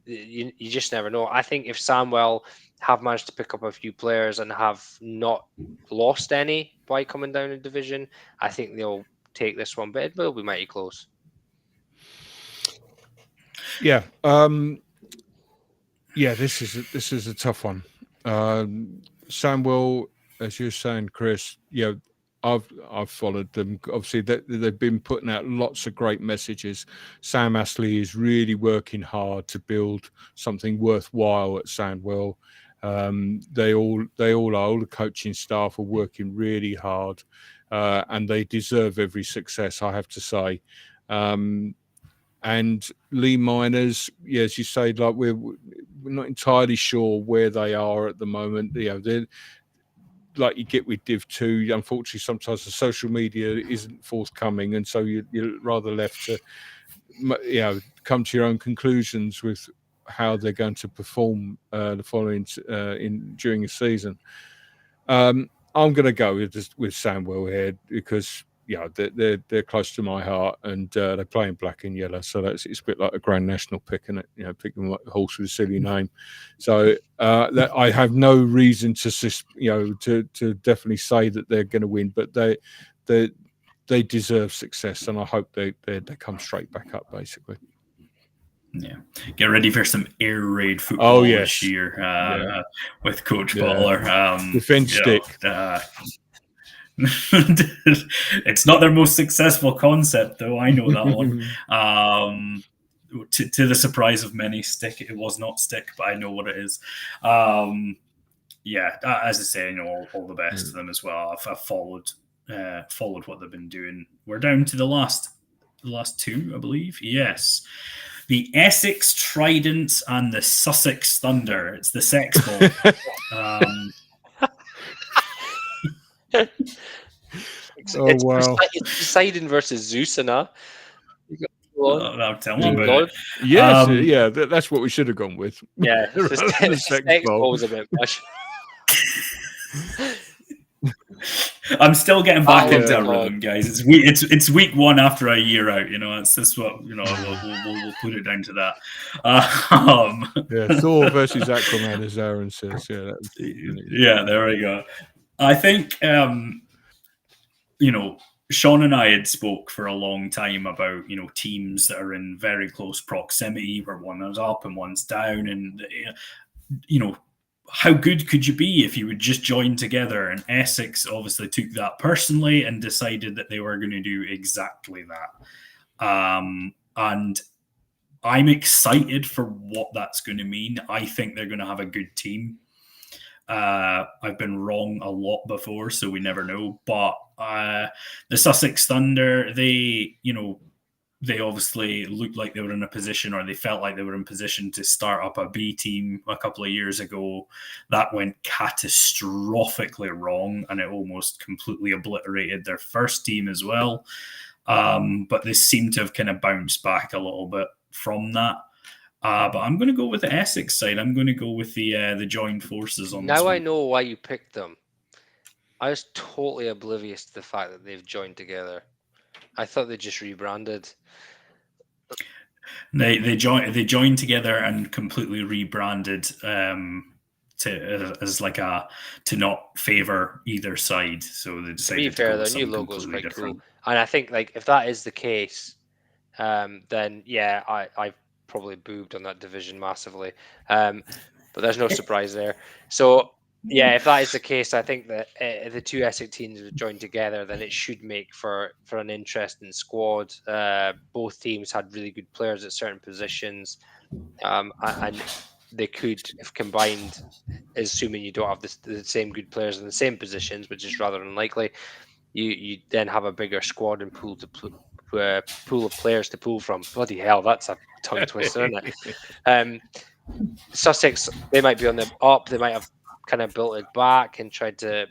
you just never know. I think if Sandwell have managed to pick up a few players and have not lost any by coming down in division, I think they'll take this one, but it will be mighty close. Yeah. This is a tough one. Sandwell, as you're saying, Chris, I've followed them. Obviously, they've been putting out lots of great messages. Sam Astley is really working hard to build something worthwhile at Sandwell. They all are. All the coaching staff are working really hard, and they deserve every success, I have to say. And Lee Miners, as you say, like we're not entirely sure where they are at the moment. They're like you get with Div 2. Unfortunately, sometimes the social media isn't forthcoming, and so you're rather left to come to your own conclusions with how they're going to perform the following during the season. I'm going to go with Sandwell here because they're close to my heart, and they play in black and yellow, so it's a bit like a Grand National pick, and picking like a horse with a silly name. So that I have no reason to definitely say that they're going to win, but they deserve success, and I hope they come straight back up, basically. Yeah, get ready for some air raid football this year with Coach Butler. Defense stick. It's not their most successful concept, though. I know that one. To the surprise of many, stick. It was not stick, but I know what it is. As I say, all the best to them as well. I've followed what they've been doing. We're down to the last two, I believe. Yes. The Essex Tridents and the Sussex Thunder. It's the Sex Ball. It's Poseidon versus Zeus, and tell me about it. Yes, that's what we should have gone with. Yeah, the Sex Ball's a bit much. I'm still getting back into a rhythm, guys. It's week one after a year out. It's just what we'll put it down to that. Thor versus Aquaman, as Aaron says. There we go. I think Sean and I had spoke for a long time about teams that are in very close proximity, where one is up and one's down, and how good could you be if you would just join together? And Essex obviously took that personally and decided that they were going to do exactly that. And I'm excited for what that's going to mean. I think they're going to have a good team. I've been wrong a lot before, so we never know. But the Sussex Thunder, they obviously looked like they were in a position, or they felt like they were in position to start up a B team a couple of years ago. That went catastrophically wrong, and it almost completely obliterated their first team as well. but they seem to have kind of bounced back a little bit from that. But I'm going to go with the Essex side. I'm going to go with the joined forces on this Now one. I know why you picked them. I was totally oblivious to the fact that they've joined together. I thought they just rebranded. They joined together and completely rebranded as like to not favor either side. So they To be decided to fair, go their with new something logo is completely quite different. cool, and I think like if that is the case, then yeah, I probably boobed on that division massively. But there's no surprise there. So yeah, if that is the case, I think that if the two Essex teams have joined together, then it should make for an interesting squad. Both teams had really good players at certain positions, and they could, if combined, assuming you don't have the same good players in the same positions, which is rather unlikely, you then have a bigger squad and pool of players to pull from. Bloody hell, that's a tongue twister, isn't it? Sussex, they might be on the up. They might have kind of built it back and tried to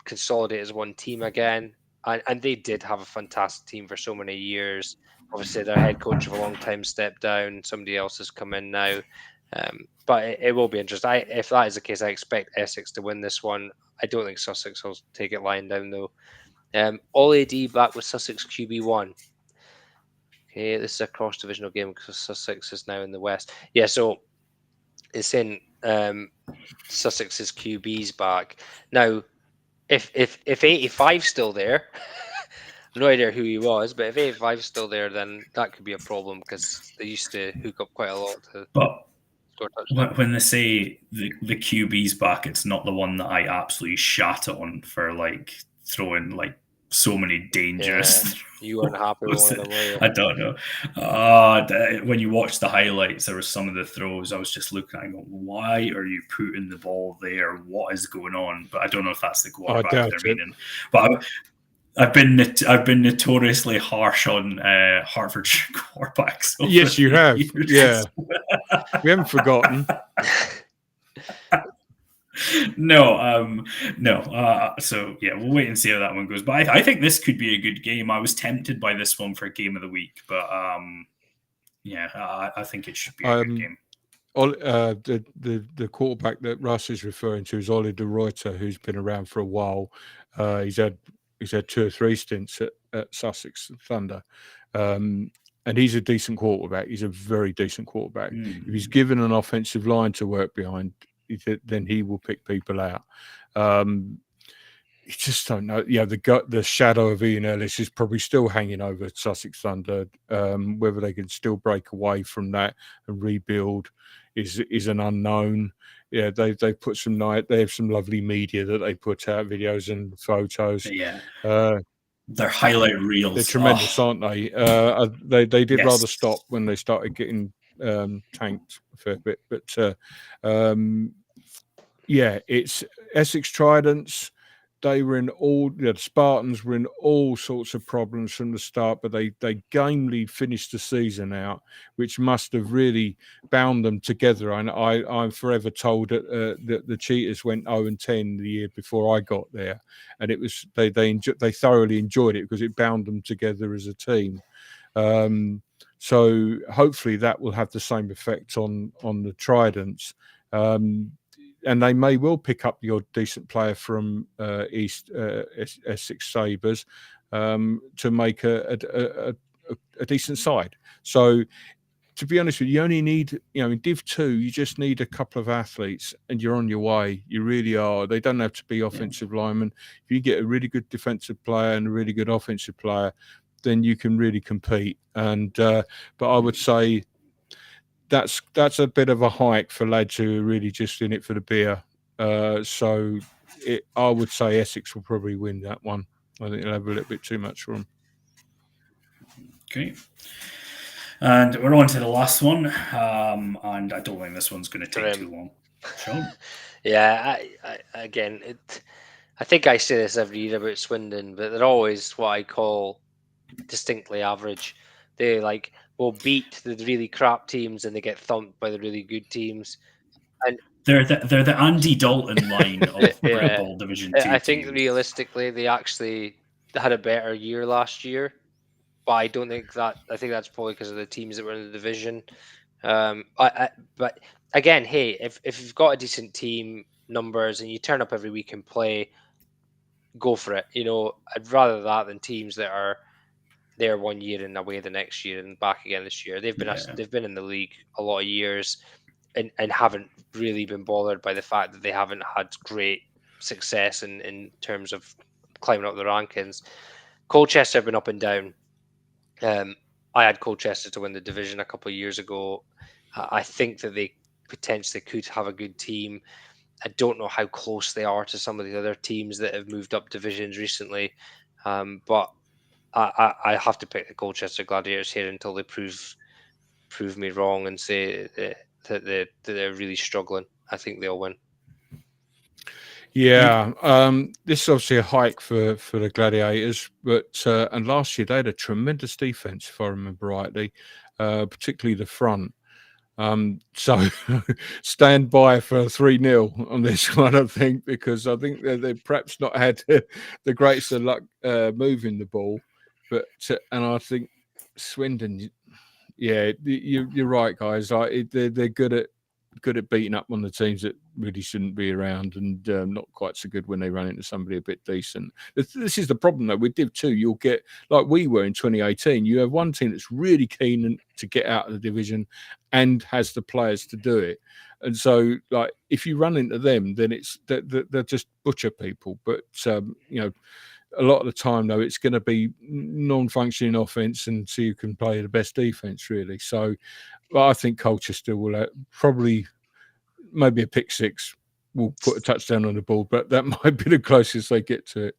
consolidate as one team again. And they did have a fantastic team for so many years. Obviously, their head coach of a long time stepped down. Somebody else has come in now. But it will be interesting. If that is the case, I expect Essex to win this one. I don't think Sussex will take it lying down, though. All AD back with Sussex QB1. Okay, this is a cross-divisional game because Sussex is now in the West. Yeah, so it's in Sussex's QB's back. Now, if 85's still there, no idea who he was, but if 85's still there, then that could be a problem because they used to hook up quite a lot to But score touchdowns. when they say the QB's back, it's not the one that I absolutely shat on for like throwing like so many dangerous. You weren't happy with one of them, were you? I don't know. When you watch the highlights, there were some of the throws. I was just looking at it going, why are you putting the ball there? What is going on? But I don't know if that's the quarterback doubt they're it. meaning. But I've been notoriously harsh on Hertfordshire quarterbacks. Yes, you have. Yeah, we haven't forgotten. No. So yeah, we'll wait and see how that one goes. But I think this could be a good game. I was tempted by this one for game of the week, but yeah, I think it should be a good game. The quarterback that Russ is referring to is Ollie de Ruyter, who's been around for a while. He's had 2 or 3 stints at Sussex Thunder. And he's a decent quarterback. He's a very decent quarterback. If he's given an offensive line to work behind, then he will pick people out. You just don't know. Yeah, the shadow of Ian Ellis is probably still hanging over Sussex Thunder. Whether they can still break away from that and rebuild is an unknown. Yeah, they put they have some lovely media that they put out, videos and photos. Yeah. Their highlight reels. They're tremendous, aren't they? They did rather stop when they started getting tanked a fair bit. But yeah, it's Essex Tridents. They were in the Spartans were in all sorts of problems from the start, but they gamely finished the season out, which must have really bound them together. And I'm forever told that the Cheetahs went 0-10 the year before I got there, and it was they thoroughly enjoyed it because it bound them together as a team. So hopefully that will have the same effect on the Tridents. And they may well pick up your decent player from East Essex Sabres to make a decent side. So, to be honest with you, you only need, in Div 2, you just need a couple of athletes and you're on your way. You really are. They don't have to be offensive linemen. If you get a really good defensive player and a really good offensive player, then you can really compete. And but I would say that's a bit of a hike for lads who are really just in it for the beer. So I would say Essex will probably win that one. I think they'll have a little bit too much for them. Okay. And we're on to the last one. And I don't think this one's going to take too long. Sean? Yeah, I think I say this every year about Swindon, but they're always what I call distinctly average. They will beat the really crap teams and they get thumped by the really good teams. And they're the Andy Dalton line of Britball Division 2 I think teams. realistically they actually had a better year last year but I don't think that. I think that's probably because of the teams that were in the division. But again, hey, if you've got a decent team, numbers, and you turn up every week and play, go for it. I'd rather that than teams that are there 1 year and away the next year and back again this year. They've been in the league a lot of years and haven't really been bothered by the fact that they haven't had great success in terms of climbing up the rankings. Colchester have been up and down. I had Colchester to win the division a couple of years ago. I think that they potentially could have a good team. I don't know how close they are to some of the other teams that have moved up divisions recently, but I have to pick the Colchester Gladiators here until they prove me wrong and say that they're really struggling. I think they'll win. Yeah, this is obviously a hike for the Gladiators, but and last year they had a tremendous defense, if I remember rightly, particularly the front. So stand by for 3-0 on this one, I think, because I think they've perhaps not had the greatest of luck moving the ball, but and I think Swindon, yeah, you're right, guys. Like they're good at beating up on the teams that really shouldn't be around, and not quite so good when they run into somebody a bit decent. This is the problem though with Div 2. You'll get, like we were in 2018, you have one team that's really keen to get out of the division and has the players to do it. And so, like, if you run into them, then they're just butcher people. But a lot of the time though, it's going to be non-functioning offense, and so you can play the best defense really. So, I think Colchester will probably, maybe a pick six, will put a touchdown on the ball, but that might be the closest they get to it.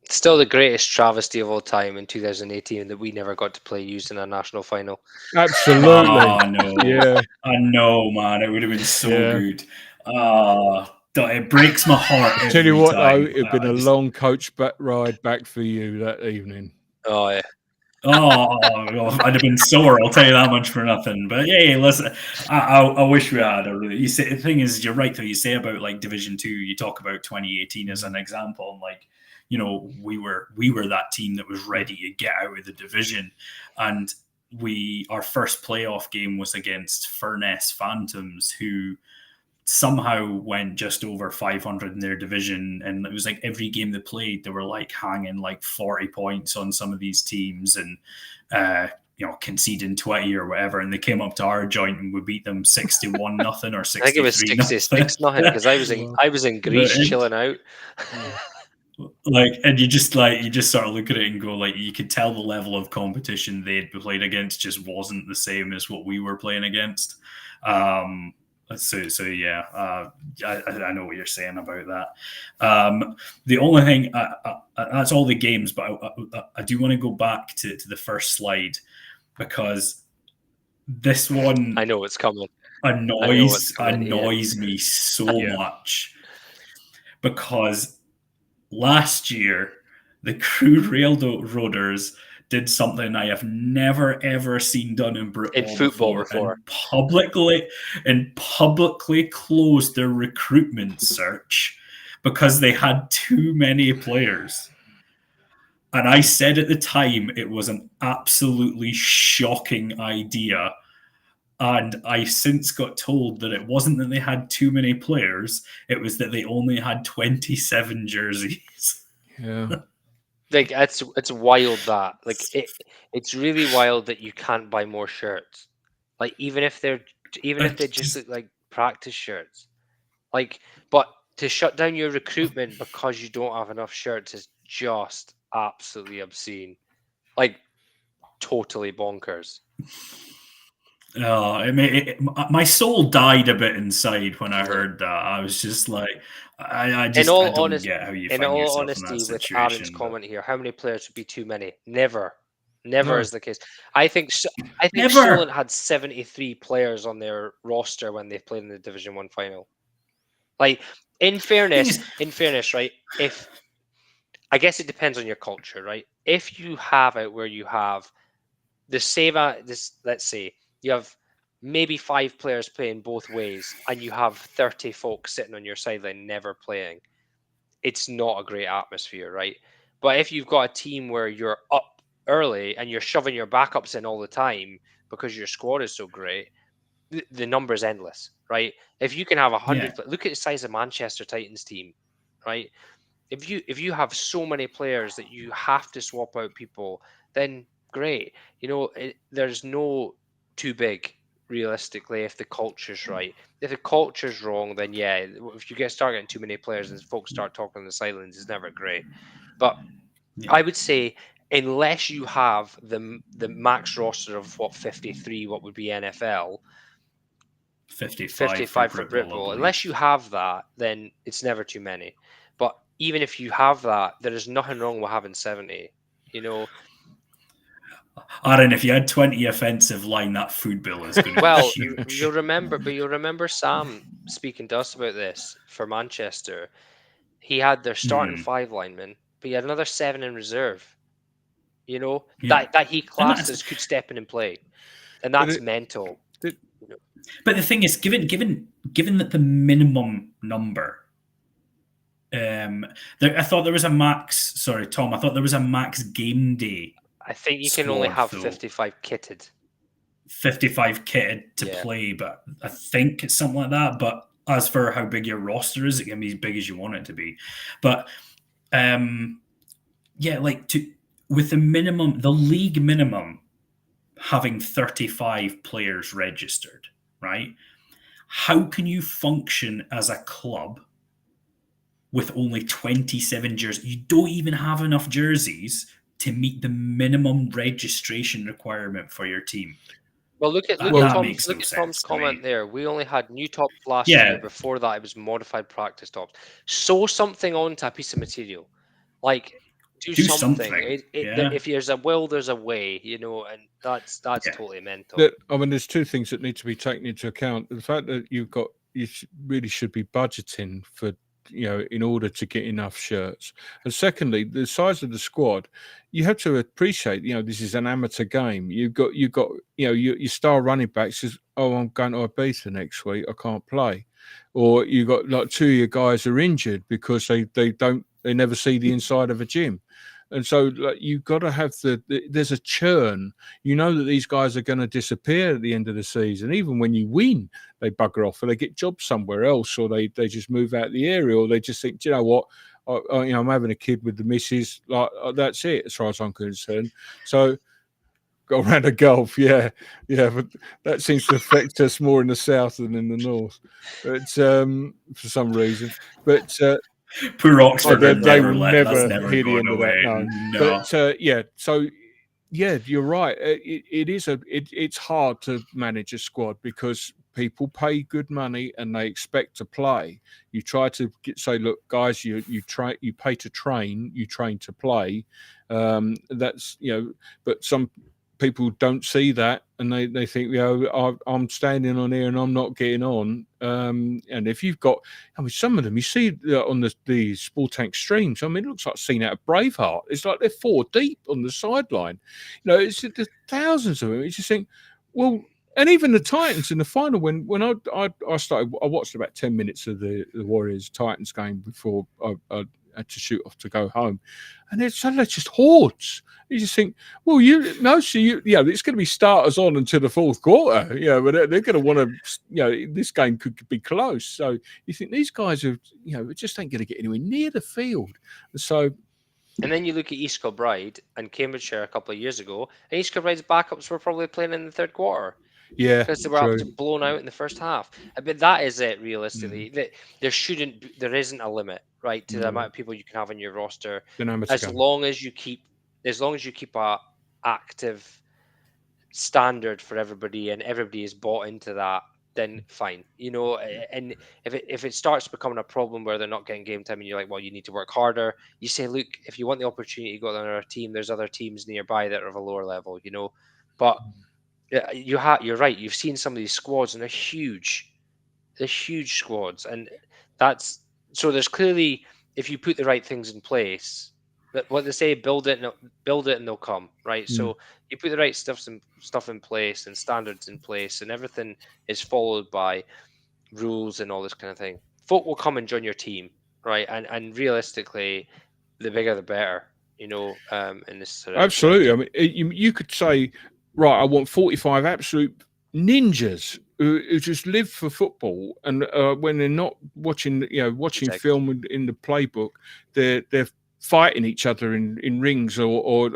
Still the greatest travesty of all time in 2018 that we never got to play used in a national final. Absolutely. Oh, no. Yeah. I know, man. It would have been so good. It breaks my heart. Tell you what, time. though, it'd been a long coach ride back for you that evening. Oh, yeah. I'd have been sore. I'll tell you that much for nothing. But yeah, listen, I wish we had a really. You say, the thing is, you're right though. You say about like Division 2. You talk about 2018 as an example, and like, we were that team that was ready to get out of the division, and our first playoff game was against Furness Phantoms, who somehow went just over 500 in their division, and it was like every game they played, they were like hanging like 40 points on some of these teams, and conceding 20 or whatever, and they came up to our joint and we beat them 61 nothing or 63. I think it was 66 nothing because I was in Greece chilling out. Like, and you just sort of look at it and go, like, you could tell the level of competition they'd played against just wasn't the same as what we were playing against. So yeah, I know what you're saying about that. The only thing, that's all the games, but I do want to go back to the first slide, because this one, I know what's coming. Annoys me so much, because last year the Crude Railroaders did something I have never ever seen done in Britball in football before. And publicly closed their recruitment search because they had too many players. And I said at the time it was an absolutely shocking idea. And I since got told that it wasn't that they had too many players, it was that they only had 27 jerseys. Yeah. Like, it's wild that, like, it's really wild that you can't buy more shirts. Like, even if they just look like practice shirts. Like, but to shut down your recruitment because you don't have enough shirts is just absolutely obscene. Like, totally bonkers. Oh, I mean, my soul died a bit inside when I heard that. I was just like, I don't get how you find yourself in that situation. In all honesty, with Aaron's comment here, how many players would be too many? Never is the case. I think Solent had 73 players on their roster when they played in the Division 1 final. Like, in fairness, right? I guess it depends on your culture, right? If you have it where you have let's say you have maybe 5 players playing both ways, and you have 30 folks sitting on your sideline never playing, it's not a great atmosphere, right? But if you've got a team where you're up early and you're shoving your backups in all the time because your squad is so great, the number is endless, right? If you can have 100, look at the size of Manchester Titans team, right? If you have so many players that you have to swap out people, then great. There's no too big realistically if the culture's right. If the culture's wrong, then yeah, if you start getting too many players and folks start talking in the sidelines, it's never great. But I would say unless you have the max roster of 53, what would be NFL, 55 for Britball, Britball. Unless you have that, then it's never too many. But even if you have that, there is nothing wrong with having 70. Aaron, if you had 20 offensive line, that food bill is going to well, be huge. you'll remember Sam speaking to us about this for Manchester. He had their starting 5 linemen, but he had another 7 in reserve. That he classed as could step in and play, and that's mental. But the thing is, given that the minimum number, I thought there was a max. Sorry, Tom. I thought there was a max game day. I think you can only have 55 kitted. 55 kitted to play, but I think it's something like that. But as for how big your roster is, it can be as big as you want it to be. But with the minimum, the league minimum having 35 players registered, right? How can you function as a club with only 27 jerseys? You don't even have enough jerseys to meet the minimum registration requirement for your team. Well, look at Tom's comment there. We only had new tops last year. Before that, it was modified practice tops. Sew something onto a piece of material. Like, do something. If there's a will, there's a way, and that's totally mental. I mean, there's two things that need to be taken into account. The fact that you really should be budgeting for, in order to get enough shirts. And secondly, the size of the squad, you have to appreciate, this is an amateur game. You've got your star running back says, "Oh, I'm going to Ibiza next week. I can't play." Or you got like 2 of your guys are injured because they never see the inside of a gym. And so you've got to have there's a churn. You know that these guys are going to disappear at the end of the season. Even when you win, they bugger off or they get jobs somewhere else, or they just move out of the area, or they just think, do you know what? I'm having a kid with the missus. Like that's it, as far as I'm concerned. So go around a golf, yeah, but that seems to affect us more in the south than in the north. But for some reason, but. Poor Oxford, they will never hear the end away. of that. No. But so you're right. It's hard to manage a squad because people pay good money and they expect to play. You try to say, look, guys, you pay to train, you train to play. That's but some people don't see that and they think, I'm standing on here and I'm not getting on. And if you've got, some of them you see on the Sport Tank streams, it looks like scene out of Braveheart. It's like they're 4 deep on the sideline. There's thousands of them. You just think, well, and even the Titans in the final, when I watched about 10 minutes of the Warriors Titans game before I had to shoot off to go home, and it's just hordes. You just think, well, it's going to be starters on until the fourth quarter, but they're going to want to, this game could be close. So you think these guys are, just ain't going to get anywhere near the field. So, and then you look at East Kilbride and Cambridgeshire a couple of years ago, and East Kilbride's backups were probably playing in the third quarter. Yeah, because they were blown out in the first half. But that is it, realistically. That there isn't a limit, right, to the amount of people you can have on your roster. As long as you keep a active standard for everybody and everybody is bought into that, then fine. And if it starts becoming a problem where they're not getting game time and you're like, well, you need to work harder, you say, look, if you want the opportunity to go on our team, there's other teams nearby that are of a lower level, but yeah, you're right. You've seen some of these squads, and they're huge. They're huge squads, and there's clearly, if you put the right things in place, that what they say, build it and they'll come, right? So you put the right stuff in place and standards in place, and everything is followed by rules and all this kind of thing. Folk will come and join your team, right? And realistically, the bigger the better. in this sort of Absolutely. I mean, you could say, right, I want 45 absolute ninjas who just live for football, and when they're not watching, watching Exactly. film in the playbook, they're fighting each other in rings or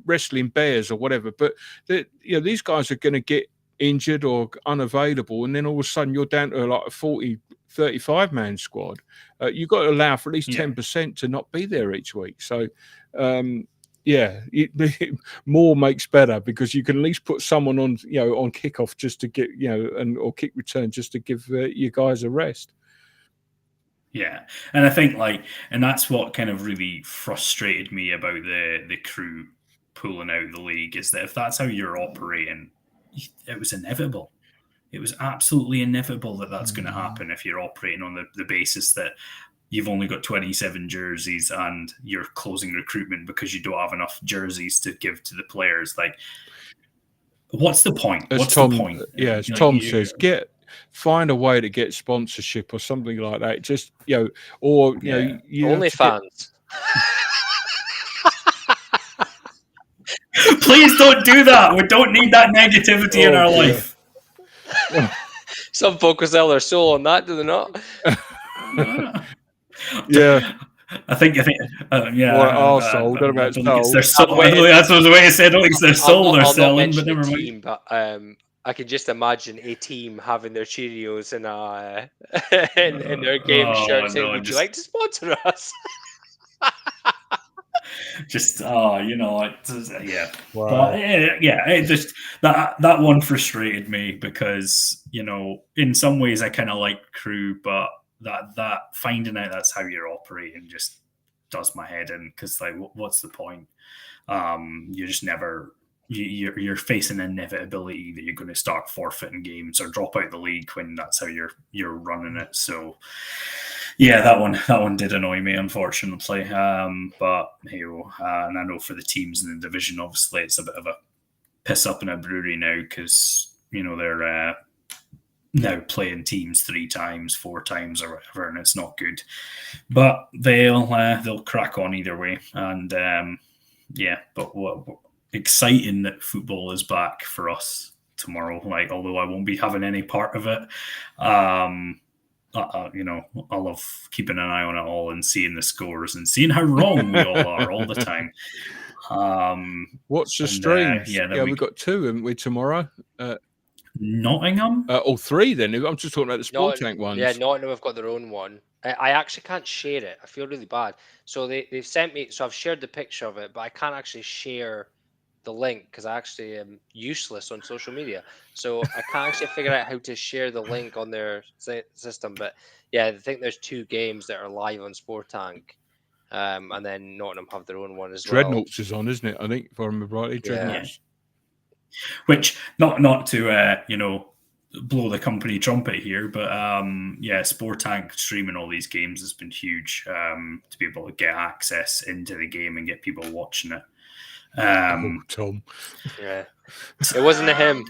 wrestling bears or whatever. But these guys are going to get injured or unavailable, and then all of a sudden you're down to like a 40, 35 man squad. You've got to allow for at least 10% to not be there each week. So more makes better, because you can at least put someone on on kickoff just to get or kick return just to give you guys a rest. Yeah, and I think and that's what kind of really frustrated me about the crew pulling out of the league, is that if that's how you're operating, it was inevitable. It was absolutely inevitable that that's going to happen if you're operating on the basis that you've only got 27 jerseys and you're closing recruitment because you don't have enough jerseys to give to the players. Like, what's the point? As Tom says, find a way to get sponsorship or something like that. Just only fans. Please don't do that. We don't need that negativity in our life. Some folk sell their soul on that, do they not? Yeah. I think, What arsehole? Don't know about soul. That's the way I said. I don't think it's their soul they're selling, but never mind. But I can just imagine a team having their Cheerios in their game shirt saying, "Would you like to sponsor us?" Yeah. Wow. But it just that one frustrated me, because in some ways I kind of like crew, but that finding out that's how you're operating just does my head in, because what's the point? You just never. You're facing inevitability that you're going to start forfeiting games or drop out of the league when that's how you're running it. So, yeah, that one did annoy me, unfortunately. But and I know for the teams in the division, obviously it's a bit of a piss up in a brewery now, because they're now playing teams 3 times, 4 times, or whatever, and it's not good. But they'll crack on either way, and but what exciting that football is back for us tomorrow. Although I won't be having any part of it, I love keeping an eye on it all and seeing the scores and seeing how wrong we all are all the time. What's the streams? We've got 2, haven't we, tomorrow? Nottingham? Or 3 then. I'm just talking about the Sport Tank ones. Yeah, Nottingham have got their own one. I actually can't share it. I feel really bad. So they've sent me, so I've shared the picture of it, but I can't actually share the link because I actually am useless on social media. So I can't actually figure out how to share the link on their system. But yeah, I think there's 2 games that are live on Sport Tank. And then Nottingham have their own one as Dreadnoughts is on, isn't it? I think, if I remember rightly, Dreadnoughts. Yeah. Which, not to blow the company trumpet here, but Sport Tank streaming all these games has been huge, to be able to get access into the game and get people watching it. Tom. Yeah, it wasn't him.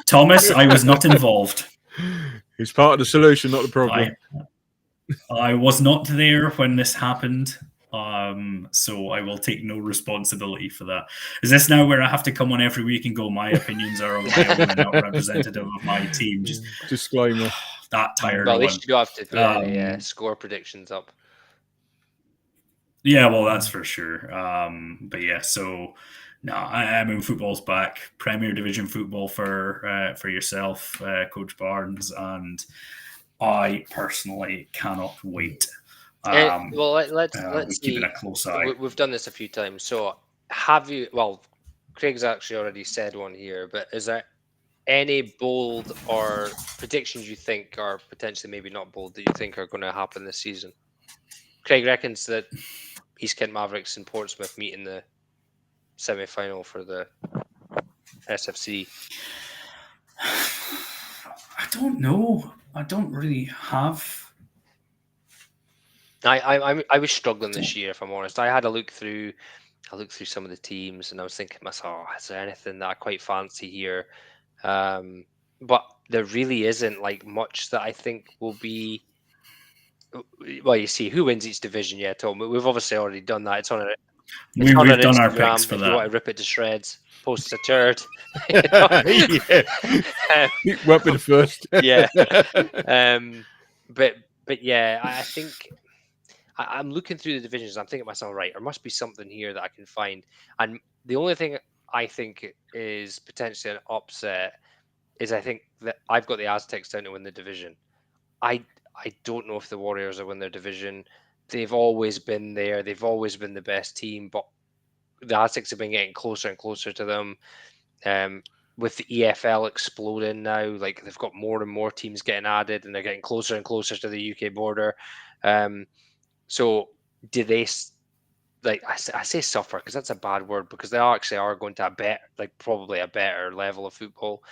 Thomas, I was not involved. He's part of the solution, not the problem. I was not there when this happened, so I will take no responsibility for that. Is this now where I have to come on every week and go, my opinions are of my own and not representative of my team? Just disclaimer. That tired. Well, at least you don't have to put any score predictions up. Yeah, well, that's for sure. But yeah, so no, I mean, football's back. Premier Division football for yourself, Coach Barnes, and I personally cannot wait. Well, let's keeping a close eye. We've done this a few times. So have you? Well, Craig's actually already said one here, but is there any bold or predictions you think are potentially maybe not bold that you think are going to happen this season? Craig reckons that East Kent Mavericks and Portsmouth meet in the semi-final for the SFC. I don't know. I don't really have. I was struggling this year, if I'm honest. I had a look through some of the teams, and I was thinking to myself, is there anything that I quite fancy here? But there really isn't much that I think will be Well, you see who wins each division. Yeah, Tom. We've obviously already done that. It's on our We've done our picks Instagram for if that. you want to rip it to shreds. Post a turd. Yeah, it won't be the first. Yeah. But yeah, I think I'm looking through the divisions. I'm thinking to myself, right, there must be something here that I can find. And the only thing I think is potentially an upset is I think that I've got the Aztecs down to win the division. I don't know if the Warriors will win their division. They've always been there. They've always been the best team, but the Aztecs have been getting closer and closer to them. With the EFL exploding now, like they've got more and more teams getting added, and they're getting closer and closer to the UK border. So do they like I say suffer because that's a bad word because they actually are going to a bet like probably a better level of football.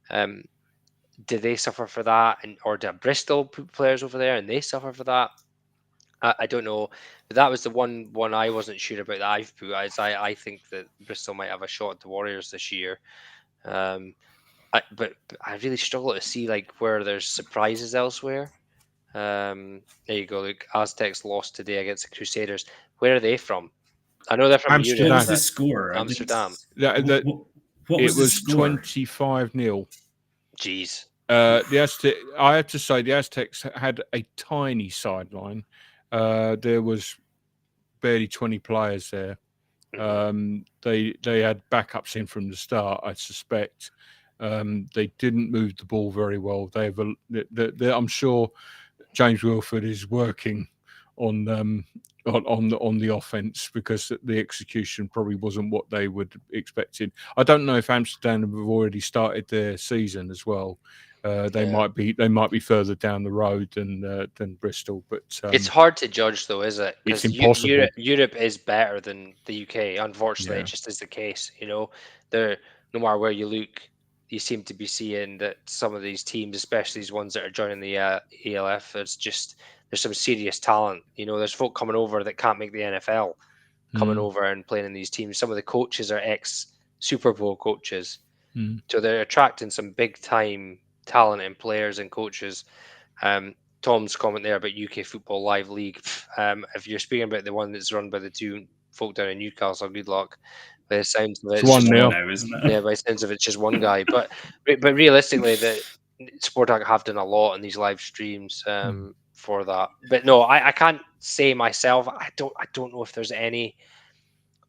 Do they suffer for that, and or do Bristol put players over there and they suffer for that? I don't know. But that was the one I wasn't sure about that I've put. I think that Bristol might have a shot at the Warriors this year. But I really struggle to see like where there's surprises elsewhere. There you go. Look, Aztecs lost today against the Crusaders. Where are they from? I know they're from Amsterdam. What Europe. was the score? Amsterdam. What It was the was score? 25-0. Jeez. I have to say the Aztecs had a tiny sideline. There was barely 20 players there. They had backups in from the start, I suspect. They didn't move the ball very well. I'm sure James Wilford is working on the offense because the execution probably wasn't what they would expected. I don't know if Amsterdam have already started their season as well. They might be further down the road than Bristol, but it's hard to judge, though, is it? it's Because impossible. Europe is better than the UK. Unfortunately, it just is the case. You know, there no matter where you look, you seem to be seeing that some of these teams, especially these ones that are joining the ELF, there's some serious talent. You know, there's folk coming over that can't make the NFL, coming over and playing in these teams. Some of the coaches are ex Super Bowl coaches, so they're attracting some big time talent and players and coaches. Tom's comment there about UK Football Live League. If you're speaking about the one that's run by the two folk down in Newcastle, good luck. By the sounds of it, It's one now, isn't it? yeah, by the sounds of it, it's just one guy. But realistically, the Sportac have done a lot in these live streams for that. But no, I can't say myself. I don't know if there's any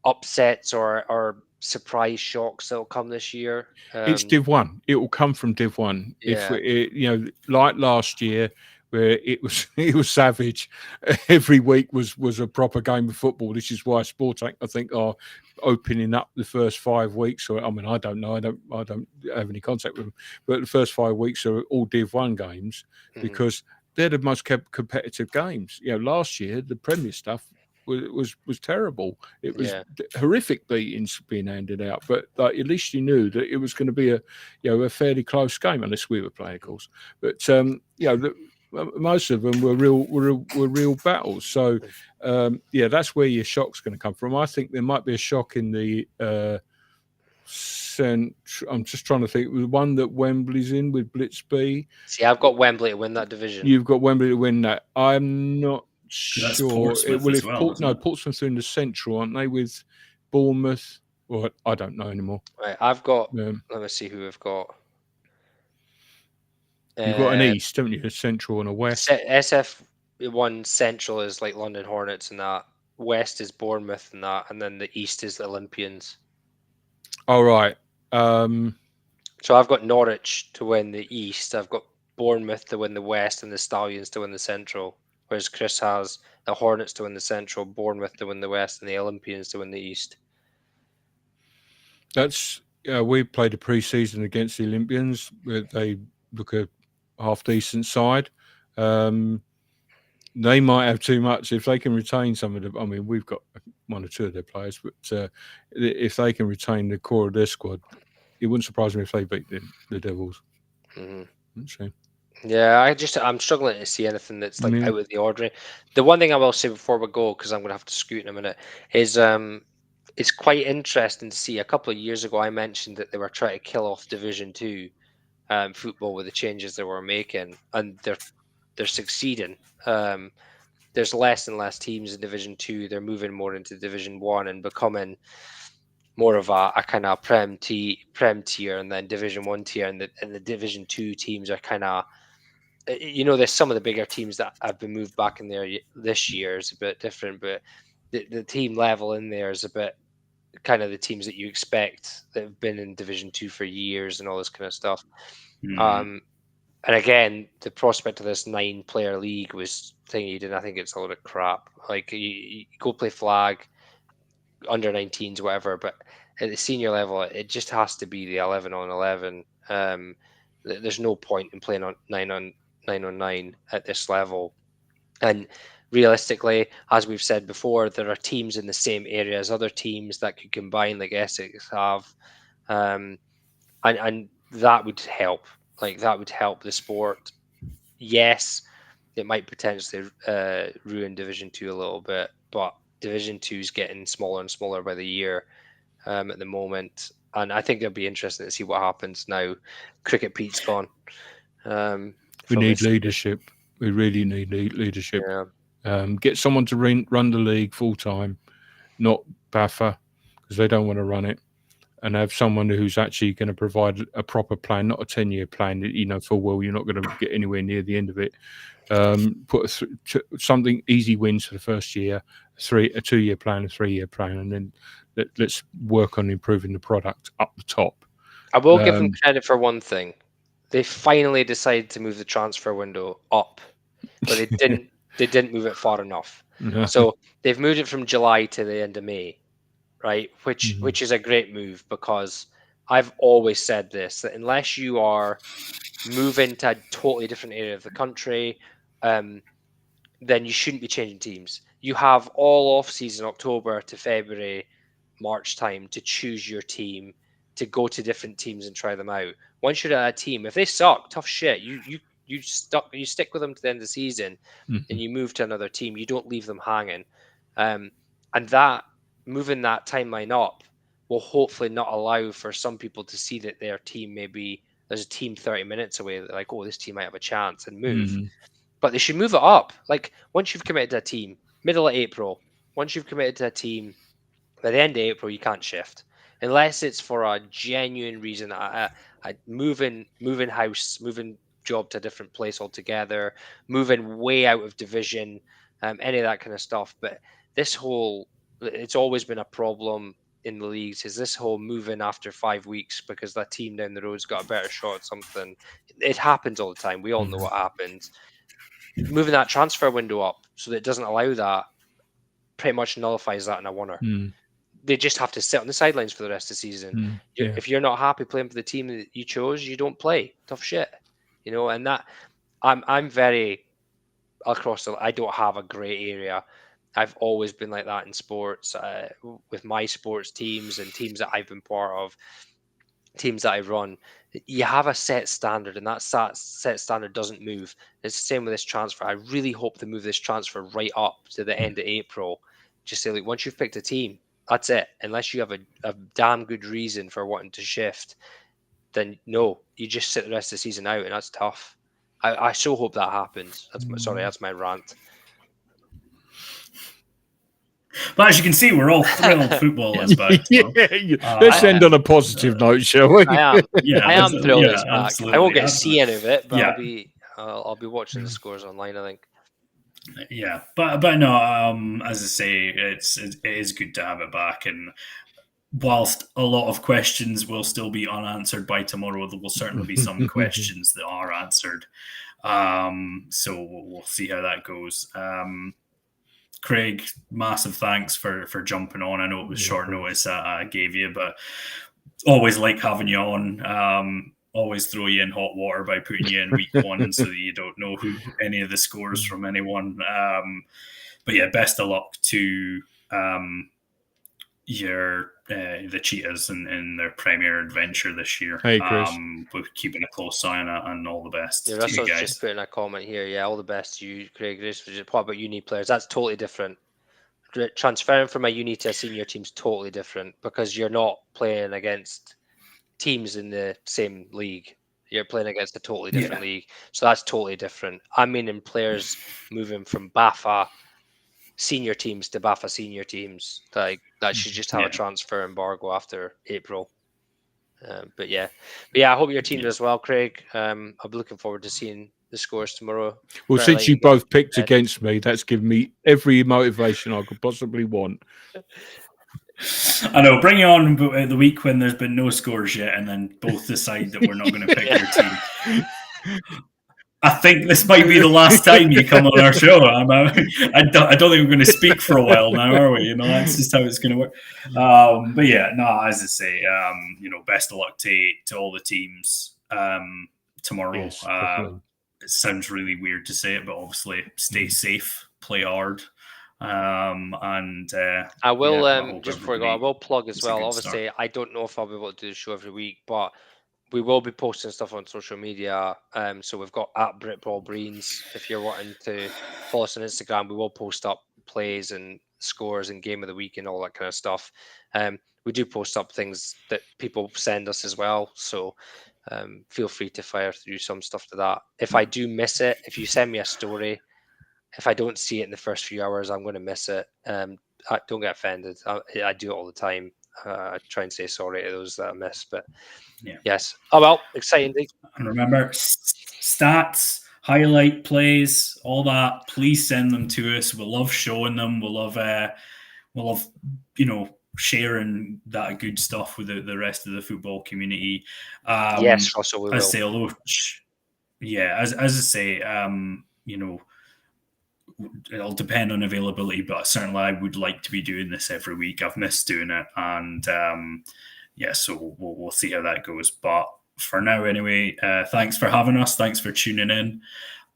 upsets or surprise shocks that'll come this year. it's Div 1. It will come from Div 1. Yeah. If like last year, where it was savage. Every week was a proper game of football. This is why Sportac, I think, are opening up the first 5 weeks. Or I mean, I don't know. I don't have any contact with them. But the first 5 weeks are all Div 1 games because they're the most competitive games. Last year the Premier stuff was terrible. It was horrific beatings being handed out, but at least you knew that it was going to be a fairly close game, unless we were playing, of course. But most of them were real battles. So that's where your shock's going to come from. I think there might be a shock in the I'm just trying to think. The one that Wembley's in with Blitz B. See, I've got Wembley to win that division. You've got Wembley to win that. I'm not sure. Portsmouth are in the central, aren't they? With Bournemouth, or I don't know anymore. Right, I've got. Let me see who we've got. You've got an east, haven't you? A central and a west. SF1 central is like London Hornets, and that west is Bournemouth, and that, and then the east is the Olympians. All right. So I've got Norwich to win the east. I've got Bournemouth to win the west, and the Stallions to win the central. Whereas Chris has the Hornets to win the central, Bournemouth to win the west, and the Olympians to win the east. That's we played a pre-season against the Olympians. They look a half-decent side. They might have too much if they can retain some of them. I mean, we've got one or two of their players, but if they can retain the core of their squad, it wouldn't surprise me if they beat the Devils. Yeah, I'm struggling to see anything that's like out of the ordinary. The one thing I will say before we go, because I'm going to have to scoot in a minute, is it's quite interesting to see. A couple of years ago, I mentioned that they were trying to kill off Division 2 football with the changes they were making, and they're they're succeeding. There's less and less teams in Division 2. They're moving more into Division 1 and becoming more of a kind of Prem tier, and then Division 1 tier, and the Division 2 teams are kind of, there's some of the bigger teams that have been moved back in there this year is a bit different, but the team level in there is a bit kind of the teams that you expect that have been in Division 2 for years and all this kind of stuff. And again, the prospect of this 9-player league was thingy, and I think it's a load of crap. Like, you go play flag, under 19s, whatever, but at the senior level, it just has to be the 11 on 11. There's no point in playing on 9 on 9 at this level. And realistically, as we've said before, there are teams in the same area as other teams that could combine, like Essex have, and that would help. Like, that would help the sport. Yes, it might potentially ruin Division 2 a little bit, but Division 2 is getting smaller and smaller by the year at the moment, and I think it'll be interesting to see what happens now. Cricket Pete's gone. We need leadership. We really need leadership. Yeah. Get someone to run the league full time, not BAFA, because they don't want to run it, and have someone who's actually going to provide a proper plan, not a 10-year plan that you know full well you're not going to get anywhere near the end of it. Put something easy wins for the first year, a 2-year plan, a 3-year plan, and then let's work on improving the product up the top. I will give them credit for one thing. They finally decided to move the transfer window up, but they didn't. They didn't move it far enough. So they've moved it from July to the end of May, right? Which is a great move, because I've always said this, that unless you are moving to a totally different area of the country, then you shouldn't be changing teams. You have all off season, October to February, March time, to choose your team, to go to different teams and try them out. Once you're at a team, if they suck, tough shit, you stick with them to the end of the season, and you move to another team. You don't leave them hanging, and that moving that timeline up will hopefully not allow for some people to see that their team, maybe there's a team 30 minutes away, they're like, oh, this team might have a chance, and move. But they should move it up. Like, once you've committed to a team, middle of April, once you've committed to a team, by the end of April, you can't shift. Unless it's for a genuine reason, a moving house, moving job to a different place altogether, moving way out of division, any of that kind of stuff. But it's always been a problem in the leagues, is this whole moving after 5 weeks because that team down the road's got a better shot at something. It happens all the time. We all know what happens. Moving that transfer window up so that it doesn't allow that pretty much nullifies that in a oneer. They just have to sit on the sidelines for the rest of the season. If you're not happy playing for the team that you chose, you don't play. Tough shit, And that I'm very across. I don't have a grey area. I've always been like that in sports, with my sports teams and teams that I've been part of, teams that I run. You have a set standard, and that set standard doesn't move. It's the same with this transfer. I really hope they move this transfer right up to the end of April. Just say, like, once you've picked a team, that's it. Unless you have a damn good reason for wanting to shift, then no, you just sit the rest of the season out, and that's tough. I so hope that happens. That's my rant. But as you can see, we're all thrilled football is back. Let's end on a positive note, shall we? I am thrilled it's back. Absolutely, I won't get to see any of it, but yeah. I'll be watching the scores online, I think. Yeah, but no, as I say, it is good to have it back, and whilst a lot of questions will still be unanswered by tomorrow, there will certainly be some questions that are answered. So we'll see how that goes. Craig, massive thanks for jumping on. I know it was short notice I gave you, but always like having you on. Always throw you in hot water by putting you in week one so that you don't know any of the scores from anyone. But yeah, best of luck to the Cheetahs in their premier adventure this year. Hey, Chris. We're keeping a close eye on it, and all the best Yeah, to you guys. Just putting a comment here. Yeah, all the best to you, Craig. What about uni players? That's totally different. Transferring from a uni to a senior team's totally different, because you're not playing against teams in the same league. You're playing against a totally different league, so that's totally different. I mean, in players moving from BAFA senior teams to BAFA senior teams, like that should just have a transfer embargo after April. But yeah, I hope your team does well, Craig. I'm looking forward to seeing the scores tomorrow. Well, since you both picked against me, that's given me every motivation I could possibly want. I know, bring you on the week when there's been no scores yet, and then both decide that we're not going to pick your team. I think this might be the last time you come on our show. I don't think we're going to speak for a while now, are we? That's just how it's going to work. But yeah, no, as I say, best of luck to all the teams tomorrow. Yes, it sounds really weird to say it, but obviously stay safe, play hard. And I will just before I go, I will plug as well. Obviously, I don't know if I'll be able to do the show every week, but we will be posting stuff on social media. So we've got at Britball Breens. If you're wanting to follow us on Instagram, we will post up plays and scores and game of the week and all that kind of stuff. We do post up things that people send us as well. So feel free to fire through some stuff to that. If I do miss it, if you send me a story, if I don't see it in the first few hours, I'm going to miss it. Don't get offended. I do it all the time. I try and say sorry to those that I miss, but yes. Oh well, exciting. And remember, stats, highlight plays, all that. Please send them to us. We'll love showing them. We'll love sharing that good stuff with the rest of the football community. Yes, Russell, we will. As I say, it'll depend on availability, but certainly I would like to be doing this every week. I've missed doing it, and so we'll see how that goes. But for now, anyway, thanks for having us. Thanks for tuning in,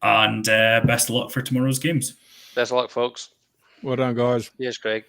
and best of luck for tomorrow's games. Best of luck, folks. Well done, guys. Cheers, Craig.